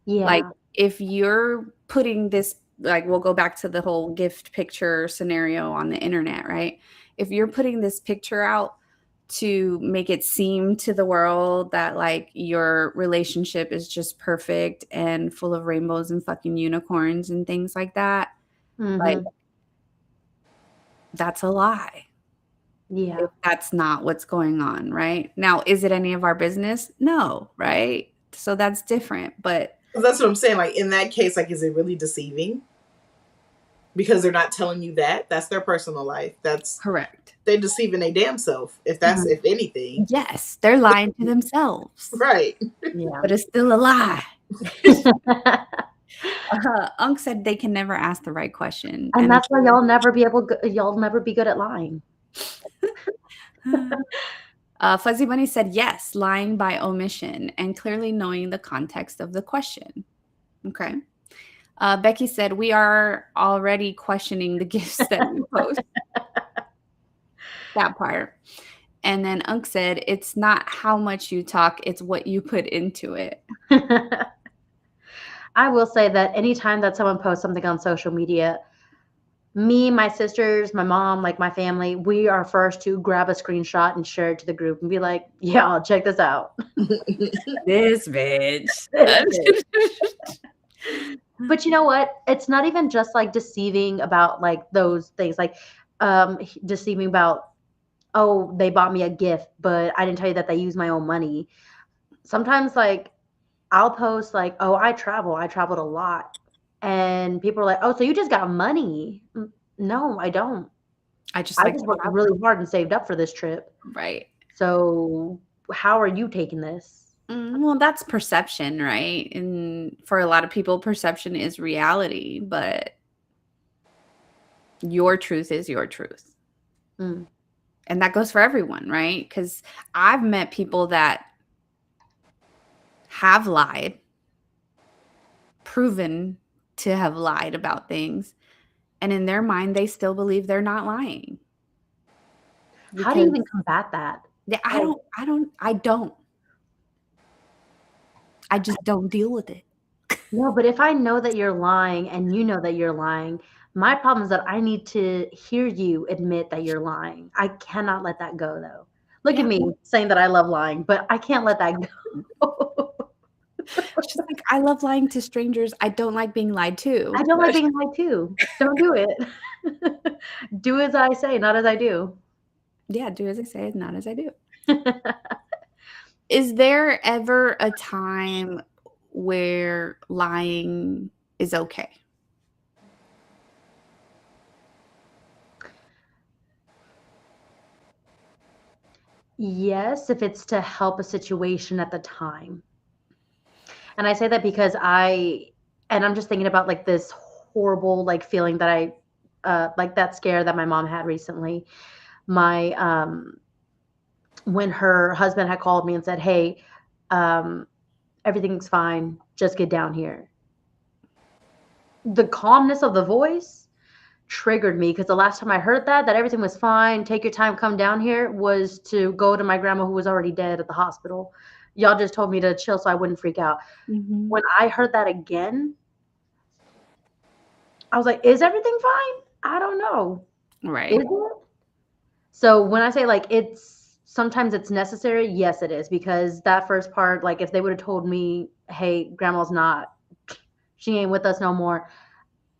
Speaker 2: Yeah.
Speaker 1: Like, if you're putting this, like, we'll go back to the whole gift picture scenario on the internet, right? If you're putting this picture out to make it seem to the world that like your relationship is just perfect and full of rainbows and fucking unicorns and things like that, like, that's a lie.
Speaker 2: Yeah.
Speaker 1: If that's not what's going on, right? Now, is it any of our business? No, right? So that's different. But
Speaker 3: that's what I'm saying. Like, in that case, like, is it really deceiving? because they're not telling you that. That's their personal life. That's
Speaker 1: correct.
Speaker 3: They're deceiving their damn self. If that's if anything.
Speaker 1: Yes, they're lying to themselves.
Speaker 3: Right.
Speaker 2: Yeah.
Speaker 1: But it's still a lie. Unc said they can never ask the right question.
Speaker 2: And that's why y'all never be good at lying.
Speaker 1: Fuzzy Bunny said yes, lying by omission and clearly knowing the context of the question. Okay. Becky said we are already questioning the gifts that you post. That part. And then Unc said it's not how much you talk, it's what you put into it.
Speaker 2: I will say that anytime that someone posts something on social media, me, my sisters, my mom, like my family, we are first to grab a screenshot and share it to the group and be like, yeah, check this out.
Speaker 1: This bitch.
Speaker 2: But you know what? It's not even just like deceiving about like those things, like deceiving about, oh, they bought me a gift, but I didn't tell you that they used my own money. Sometimes like I'll post like, oh, I traveled a lot. And people are like, oh, so you just got money. No, I don't. I just worked really hard and saved up for this trip.
Speaker 1: Right.
Speaker 2: So how are you taking this?
Speaker 1: Well, that's perception, right? And for a lot of people, perception is reality, but your truth is your truth. And that goes for everyone, right? Because I've met people that have lied, proven to have lied about things, and in their mind, they still believe they're not lying.
Speaker 2: How do you even combat that?
Speaker 1: Yeah, I don't. I just don't deal with it.
Speaker 2: No, but if I know that you're lying and you know that you're lying, my problem is that I need to hear you admit that you're lying. I cannot let that go, though. Look at me saying that I love lying, but I can't let that go.
Speaker 1: She's like, I love lying to strangers. I don't like being lied to.
Speaker 2: I don't like being lied to. Don't do it. Do as I say, not as I do.
Speaker 1: Yeah, do as I say, not as I do. Is there ever a time where lying is okay?
Speaker 2: Yes, if it's to help a situation at the time. And I say that because I'm just thinking about like this horrible like feeling that like that scare that my mom had recently. When her husband had called me and said, hey, everything's fine, just get down here. The calmness of the voice triggered me because the last time I heard that everything was fine, take your time, come down here, was to go to my grandma who was already dead at the hospital. Y'all just told me to chill so I wouldn't freak out. When I heard that again, I was like, is everything fine? I don't know.
Speaker 1: Right.
Speaker 2: Is it? So when I say like sometimes it's necessary, yes, it is. Because that first part, like if they would have told me, hey, grandma's she ain't with us no more,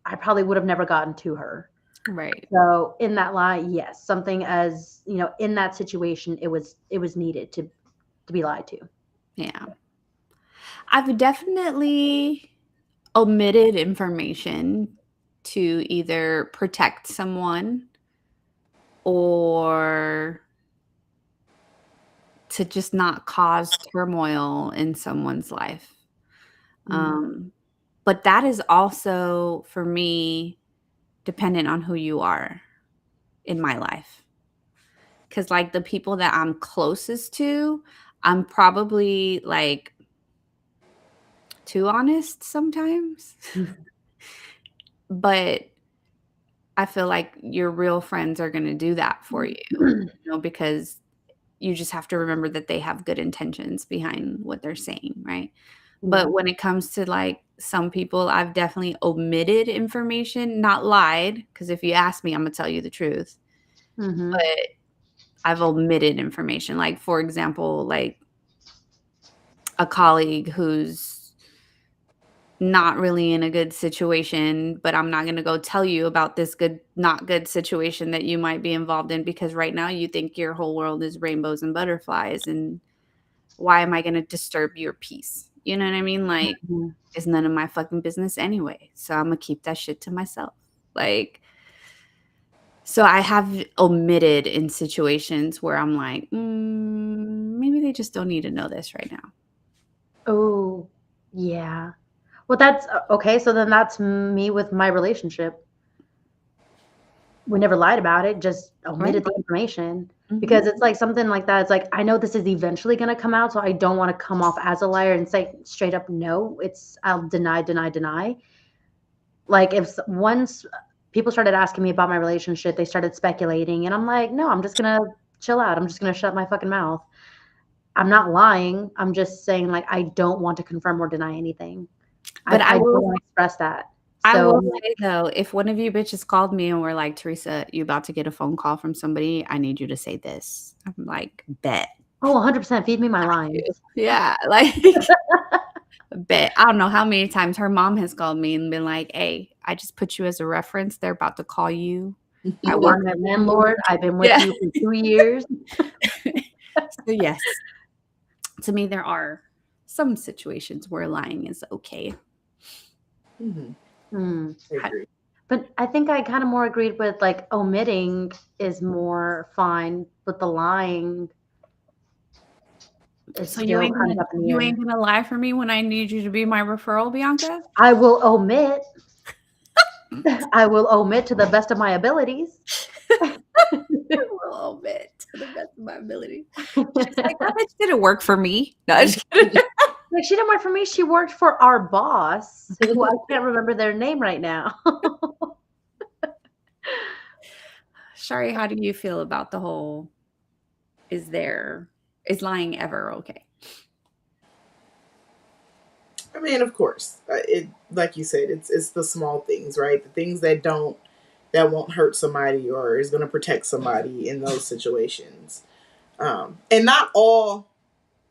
Speaker 2: I probably would have never gotten to her.
Speaker 1: Right.
Speaker 2: So in that lie, yes, something as, in that situation, it was needed to be lied to.
Speaker 1: Yeah. I've definitely omitted information to either protect someone or to just not cause turmoil in someone's life. But that is also, for me, dependent on who you are in my life. Because, like, the people that I'm closest to, I'm probably, like, too honest sometimes. But I feel like your real friends are going to do that for you, because you just have to remember that they have good intentions behind what they're saying, right? But when it comes to like some people, I've definitely omitted information, not lied, because if you ask me, I'm gonna tell you the truth. But I've omitted information. Like, for example, like a colleague who's not really in a good situation, but I'm not gonna go tell you about this not good situation that you might be involved in because right now you think your whole world is rainbows and butterflies, and why am I gonna disturb your peace? You know what I mean? Like, it's none of my fucking business anyway. So I'm gonna keep that shit to myself. Like, so I have omitted in situations where I'm like, maybe they just don't need to know this right now.
Speaker 2: Oh, yeah. Well, that's okay. So then that's me with my relationship. We never lied about it, just omitted the information. Because it's like something like that. It's like, I know this is eventually going to come out, so I don't want to come off as a liar and say straight up no. I'll deny, deny, deny. Like if once people started asking me about my relationship, they started speculating, and I'm like, no, I'm just going to chill out. I'm just going to shut my fucking mouth. I'm not lying. I'm just saying, like, I don't want to confirm or deny anything.
Speaker 1: But
Speaker 2: I don't want to express that.
Speaker 1: I will
Speaker 2: So
Speaker 1: say though, if one of you bitches called me and were like, "Teresa, you about to get a phone call from somebody. I need you to say this." I'm like, "Bet."
Speaker 2: oh, 100% feed me my lines.
Speaker 1: Yeah, like bet. I don't know how many times her mom has called me and been like, "Hey, I just put you as a reference. They're about to call you."
Speaker 2: I want a landlord. I've been with you for 2 years.
Speaker 1: So yes, to me, there are some situations where lying is okay.
Speaker 2: I agree. But I think I kind of more agreed with like omitting is more fine, but the lying is
Speaker 1: So
Speaker 2: still
Speaker 1: you ain't
Speaker 2: kind of
Speaker 1: gonna
Speaker 2: up in the air.
Speaker 1: lie for me when I need you to be my referral, Bianca?
Speaker 2: I will omit. I will omit to the best of my abilities.
Speaker 1: A little bit to the best of my ability. She's like, that bitch didn't work for me. No, I'm just kidding.
Speaker 2: Like, she didn't work for me. She worked for our boss, who I can't remember their name right now.
Speaker 1: Shari, how do you feel about the whole is lying ever okay?
Speaker 3: I mean, of course, it like you said, it's the small things, right? The things that won't hurt somebody or is going to protect somebody in those situations, and not all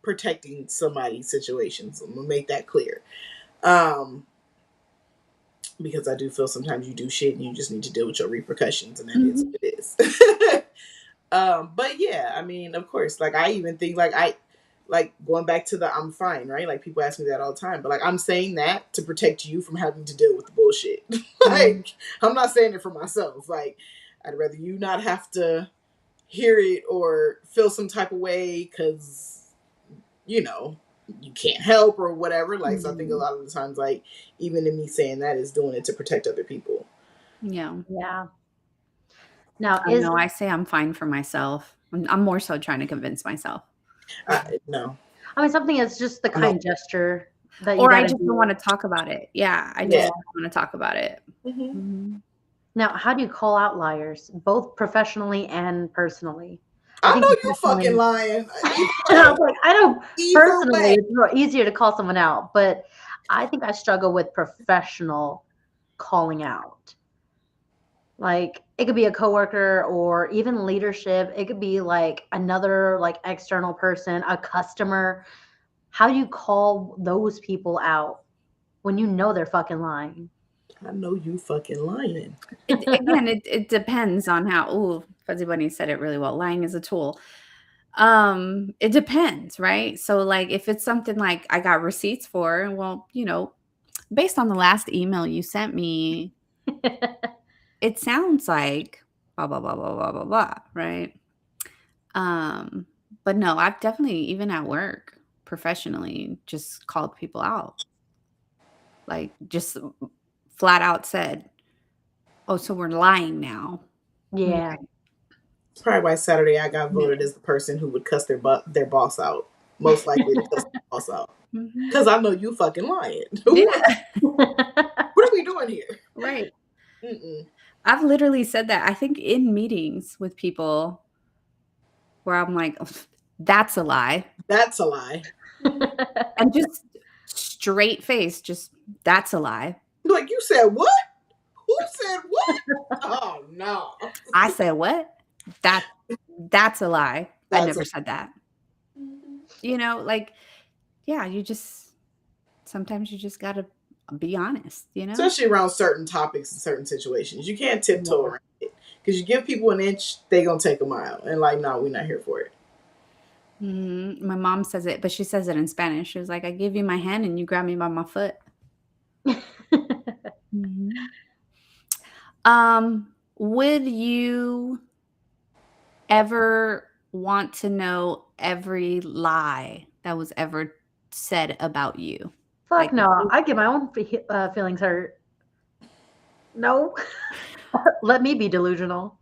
Speaker 3: protecting somebody's situations. I'm gonna make that clear, because I do feel sometimes you do shit and you just need to deal with your repercussions, and that is what it is. But yeah, I mean, of course, like I even think like going back to the I'm fine, right? Like people ask me that all the time, but like I'm saying that to protect you from having to deal with the bullshit. Like I'm not saying it for myself. Like I'd rather you not have to hear it or feel some type of way because you know you can't help or whatever. Like so I think a lot of the times, like even in me saying that is doing it to protect other people.
Speaker 1: Yeah.
Speaker 2: Now,
Speaker 1: I say I'm fine for myself. I'm more so trying to convince myself.
Speaker 3: No.
Speaker 2: I mean, something is just the kind gesture that you
Speaker 1: or I just don't want to talk about it. Yeah, I just don't want to talk about it.
Speaker 2: Now, how do you call out liars, both professionally and personally?
Speaker 3: I know you're fucking lying.
Speaker 2: I was like, I know personally it's easier to call someone out, but I think I struggle with professional calling out. Like it could be a coworker or even leadership. It could be like another like external person, a customer. How do you call those people out when you know they're fucking lying?
Speaker 3: I know you fucking lying.
Speaker 1: It depends on how. Ooh, Fuzzy Bunny said it really well. Lying is a tool. It depends, right? So like if it's something like I got receipts for, well, based on the last email you sent me, it sounds like blah blah blah blah blah blah blah, right? But no, I've definitely, even at work, professionally, just called people out. Like just flat out said, "Oh, so we're lying now."
Speaker 2: Yeah.
Speaker 3: It's probably why Saturday I got voted as the person who would cuss their boss out. Most likely to cuss their boss out. Because I know you fucking lying. What are we doing here?
Speaker 1: Right. I've literally said that, I think, in meetings with people where I'm like, oh, that's a lie.
Speaker 3: That's a lie.
Speaker 1: And just straight face, just that's a lie.
Speaker 3: Like, you said what? Who said what? Oh, no.
Speaker 1: I said what? That's a lie. I never said that. Like, yeah, sometimes you just got to be honest,
Speaker 3: Especially around certain topics and certain situations. You can't tiptoe around it. Because you give people an inch, they going to take a mile. And like, no, we're not here for it.
Speaker 1: My mom says it, but she says it in Spanish. She was like, I give you my hand and you grab me by my foot. Would you ever want to know every lie that was ever said about you?
Speaker 2: Fuck
Speaker 1: Like,
Speaker 2: no. I get my own feelings hurt. No. Let me be delusional.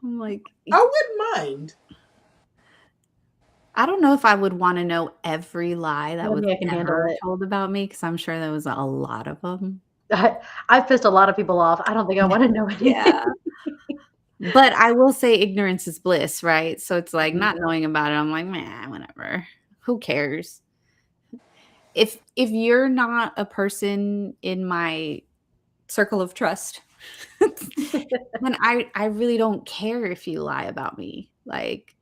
Speaker 1: I'm like,
Speaker 3: I wouldn't mind.
Speaker 1: I don't know if I would want to know every lie that was
Speaker 2: Maybe I can handle
Speaker 1: ever
Speaker 2: it.
Speaker 1: told about me because I'm sure there was a lot of them.
Speaker 2: I've pissed a lot of people off. I don't think I want to know anything.
Speaker 1: Yeah. But I will say ignorance is bliss, right? So it's like not
Speaker 2: Mhm.
Speaker 1: knowing about it, I'm like, man, whatever. Who cares? If you're not a person in my circle of trust, then I really don't care if you lie about me. Like,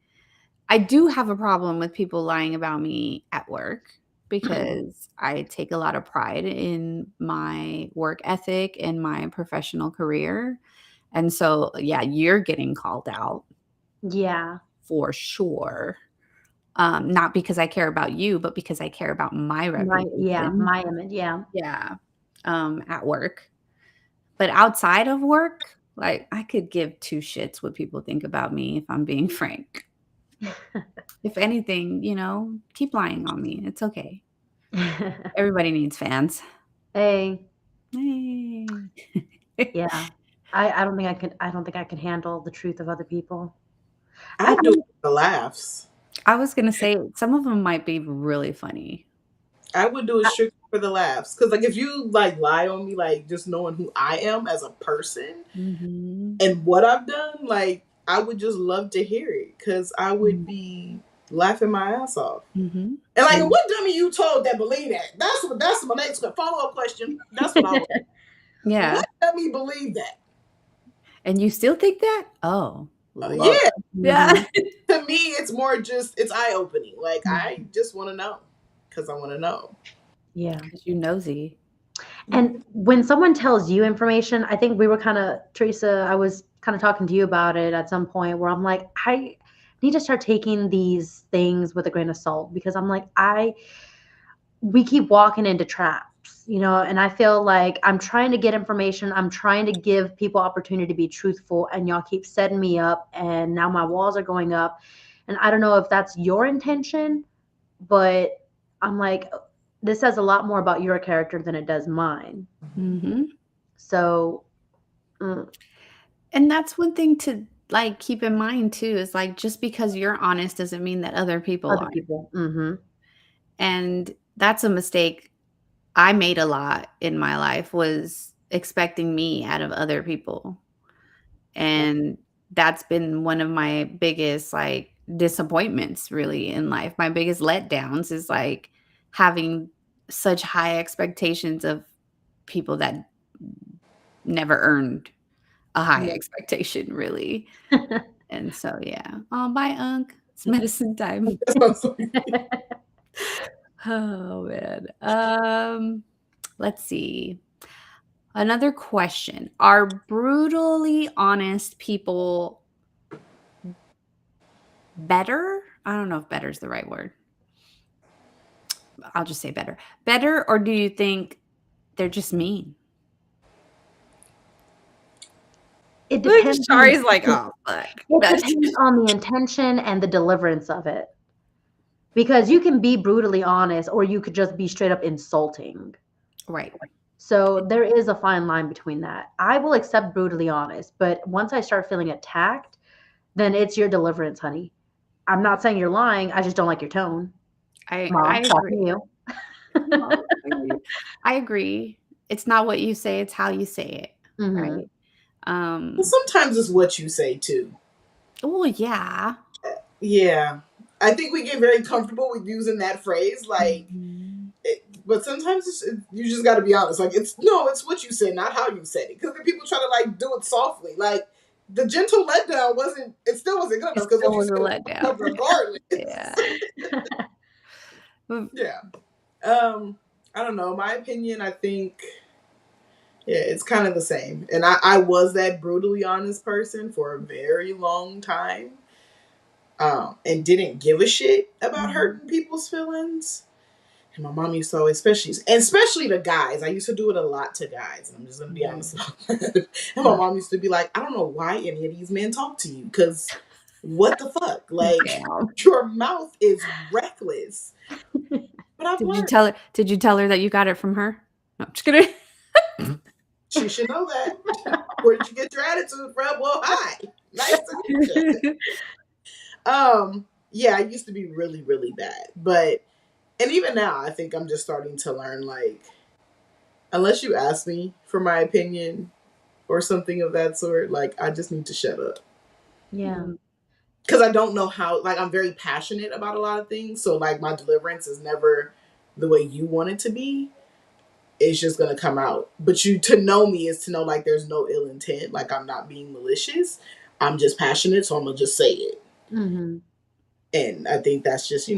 Speaker 1: I do have a problem with people lying about me at work because I take a lot of pride in my work ethic and my professional career. And so, yeah, you're getting called out
Speaker 2: Yeah.
Speaker 1: for sure. Not because I care about you, but because I care about my reputation.
Speaker 2: My image, yeah.
Speaker 1: Yeah. At work. But outside of work, like I could give two shits what people think about me if I'm being frank. If anything, keep lying on me. It's okay. Everybody needs fans.
Speaker 2: Hey,
Speaker 1: Hey.
Speaker 2: yeah. I don't think I can handle the truth of other people. I
Speaker 3: I do it
Speaker 2: think
Speaker 3: for the laughs.
Speaker 1: I was gonna say some of them might be really funny.
Speaker 3: I would do it
Speaker 2: I,
Speaker 3: strictly for the laughs. Cause like if you like lie on me, like just knowing who I am as a person
Speaker 1: Mhm.
Speaker 3: and what I've done, like I would just love to hear it. Cause I would
Speaker 2: mm,
Speaker 3: be laughing my ass off.
Speaker 1: Mhm.
Speaker 3: And like,
Speaker 2: mm.
Speaker 3: what dummy you told that believe that? That's my next follow up question. That's what I would.
Speaker 1: Yeah.
Speaker 3: What dummy believe that?
Speaker 1: And you still think that? Oh, Lord.
Speaker 3: Yeah.
Speaker 1: Yeah.
Speaker 2: Mhm,
Speaker 3: To me, it's more just it's eye opening. Like I
Speaker 2: mhm.
Speaker 3: just want to know because I want to know.
Speaker 2: Yeah.
Speaker 1: 'Cause you nosy.
Speaker 2: And when someone tells you information, I think we were Teresa, I was kind of talking to you about it at some point where I'm like, I need to start taking these things with a grain of salt because I'm like, we keep walking into traps, and I feel like I'm trying to get information. I'm trying to give people opportunity to be truthful, and y'all keep setting me up, and now my walls are going up. And I don't know if that's your intention, but I'm like, this says a lot more about your character than it does mine.
Speaker 1: Mhm.
Speaker 2: So, mm,
Speaker 1: And that's one thing to, like, keep in mind too is, like, just because you're honest doesn't mean that other people
Speaker 2: other
Speaker 1: aren't.
Speaker 2: people. Mhm.
Speaker 1: And that's a mistake I made a lot in my life was expecting me out of other people. And that's been one of my biggest, like, disappointments really in life. My biggest letdowns is, like, having such high expectations of people that never earned a high
Speaker 2: Yeah.
Speaker 1: expectation, really. And so, yeah. Oh, bye, Unc. It's medicine time.
Speaker 3: That's what I'm saying.
Speaker 1: Oh, man. Let's see. Another question. Are brutally honest people better? I don't know if better is the right word. I'll just say better. Better, or do you think they're just mean?
Speaker 2: It
Speaker 1: Look,
Speaker 2: depends on
Speaker 1: Shari's like,
Speaker 2: the
Speaker 1: oh, fuck.
Speaker 2: it
Speaker 1: No,
Speaker 2: depends on the intention and the deliverance of it. Because you can be brutally honest or you could just be straight up insulting.
Speaker 1: right.
Speaker 2: So there is a fine line between that. I will accept brutally honest, but once I start feeling attacked, then it's your deliverance, honey. I'm not saying you're lying, I just don't like your tone.
Speaker 1: I
Speaker 2: Mom, talking
Speaker 1: agree.
Speaker 2: to you.
Speaker 1: No, I agree. It's not what you say, it's how you say it,
Speaker 2: Mhm.
Speaker 1: right?
Speaker 3: Well,
Speaker 1: Um,
Speaker 3: sometimes it's what you say too.
Speaker 1: well, yeah.
Speaker 3: Yeah, I think we get very comfortable with using that phrase, like.
Speaker 1: Mhm.
Speaker 3: But sometimes you just got to be honest. Like it's what you said, not how you said it. Because people try to like do it softly. Like the gentle letdown wasn't. It still wasn't good
Speaker 1: It
Speaker 3: enough because
Speaker 1: still
Speaker 3: what you
Speaker 1: was a
Speaker 3: said was
Speaker 1: letdown.
Speaker 3: up regardless.
Speaker 1: Yeah. Mm,
Speaker 3: Yeah. I don't know. My opinion. I think. Yeah, it's kind of the same. And I was that brutally honest person for a very long time. And didn't give a shit about
Speaker 2: Mhm.
Speaker 3: hurting people's feelings. And my mom used to always, especially the guys. I used to do it a lot to guys. And I'm just gonna be honest about that. And my mom used to be like, I don't know why any of these men talk to you, because what the fuck? Like, your mouth is reckless. But I've learned.
Speaker 1: Did you tell her that you got it from her? No, I'm just kidding.
Speaker 3: She should know that. Where did you get your attitude from? Well, hi. Nice to meet you. Yeah, I used to be really, really bad. And even now, I think I'm just starting to learn, like, unless you ask me for my opinion or something of that sort, like, I just need to shut up.
Speaker 2: Yeah.
Speaker 3: Because I don't know how, like, I'm very passionate about a lot of things. So, like, my deliverance is never the way you want it to be. It's just going to come out. But to know me is to know, like, there's no ill intent. Like, I'm not being malicious. I'm just passionate, so I'm going to just say it.
Speaker 2: Mm-hmm.
Speaker 3: And I think that's just,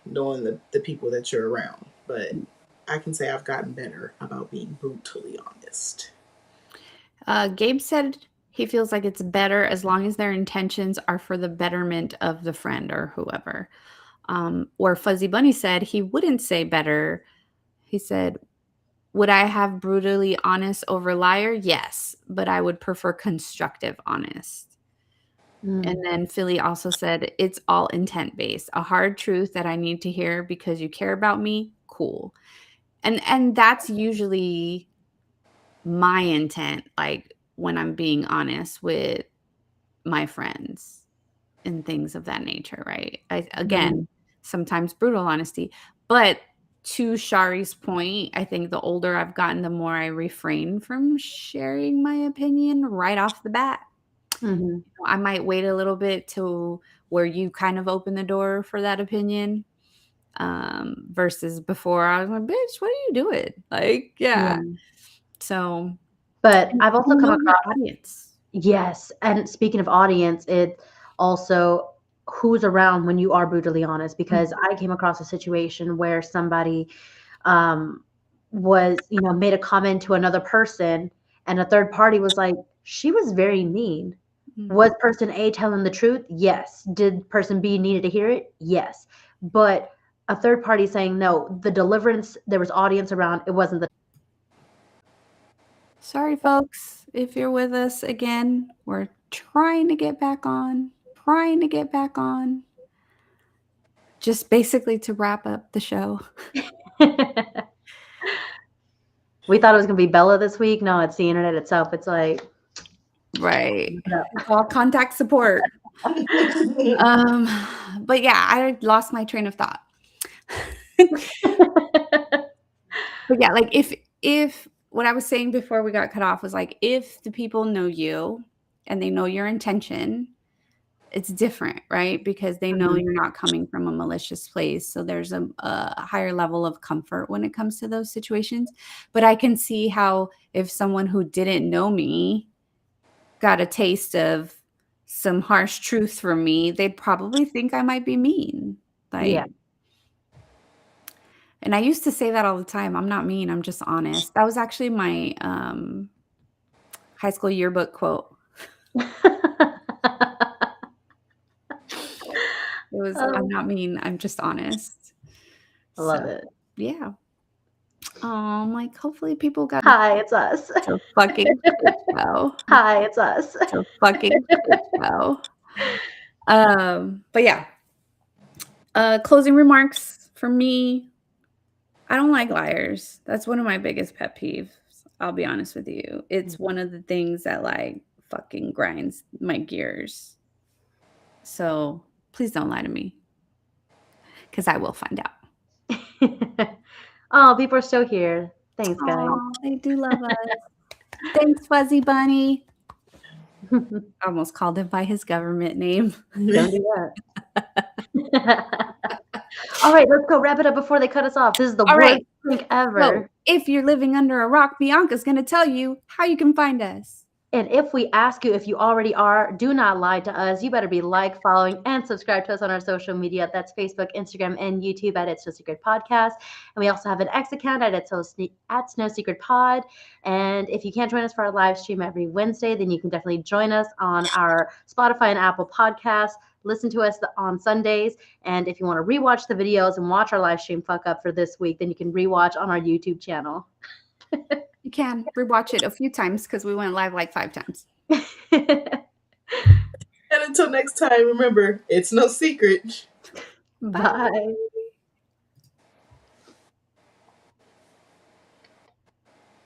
Speaker 3: knowing the people that you're around. But I can say I've gotten better about being brutally honest.
Speaker 1: Gabe said he feels like it's better as long as their intentions are for the betterment of the friend or whoever. Or Fuzzy Bunny said he wouldn't say better. He said, would I have brutally honest over liar? Yes, but I would prefer constructive honest. And then Philly also said, it's all intent based. A hard truth that I need to hear because you care about me. Cool. And that's usually my intent, like when I'm being honest with my friends and things of that nature, right? Again, sometimes brutal honesty. But to Shari's point, I think the older I've gotten, the more I refrain from sharing my opinion right off the bat.
Speaker 2: Mm-hmm.
Speaker 1: I might wait a little bit to where you kind of open the door for that opinion, versus before I was like, bitch, what are you doing? Like, yeah. So,
Speaker 2: but I've also come across
Speaker 1: audience.
Speaker 2: Yes. And speaking of audience, it also who's around when you are brutally honest, because I came across a situation where somebody was, made a comment to another person and a third party was like, she was very mean. Was person A telling the truth? Yes. Did person B needed to hear it? Yes. But a third party saying, no, the deliverance, there was audience around, it wasn't the.
Speaker 1: Sorry, folks, if you're with us again, we're trying to get back on. Just basically to wrap up the show.
Speaker 2: We thought it was going to be Bella this week. No, it's the internet itself. It's like.
Speaker 1: Right. Call contact support. But yeah, I lost my train of thought. But yeah, like if what I was saying before we got cut off was like, if the people know you and they know your intention, it's different, right? Because they know you're not coming from a malicious place. So there's a higher level of comfort when it comes to those situations. But I can see how if someone who didn't know me got a taste of some harsh truth from me, they'd probably think I might be mean. Like, yeah. And I used to say that all the time. I'm not mean. I'm just honest. That was actually my high school yearbook quote. It was, I'm not mean. I'm just honest.
Speaker 2: I love it.
Speaker 1: Yeah. I'm like, hopefully people got.
Speaker 2: Hi, it's us.
Speaker 1: So fucking show.
Speaker 2: Hi, it's us.
Speaker 1: So fucking show. But yeah. Closing remarks for me. I don't like liars. That's one of my biggest pet peeves. I'll be honest with you. It's one of the things that like fucking grinds my gears. So please don't lie to me, because I will find out.
Speaker 2: Oh, people are still here. Thanks, guys.
Speaker 1: Oh, they do love us. Thanks, Fuzzy Bunny. I almost called him by his government name.
Speaker 2: Don't do that. All right, let's go wrap it up before they cut us off. This is the worst thing ever.
Speaker 1: So, if you're living under a rock, Bianca's going to tell you how you can find us.
Speaker 2: And if we ask you if you already are, do not lie to us. You better be following, and subscribe to us on our social media. That's Facebook, Instagram, and YouTube at It's No Secret Podcast. And we also have an X account at No Secret Pod. And if you can't join us for our live stream every Wednesday, then you can definitely join us on our Spotify and Apple Podcasts. listen to us on Sundays. And if you want to rewatch the videos and watch our live stream fuck up for this week, then you can rewatch on our YouTube channel.
Speaker 1: You can rewatch it a few times because we went live like 5 times.
Speaker 3: And until next time, remember, it's no secret.
Speaker 2: Bye.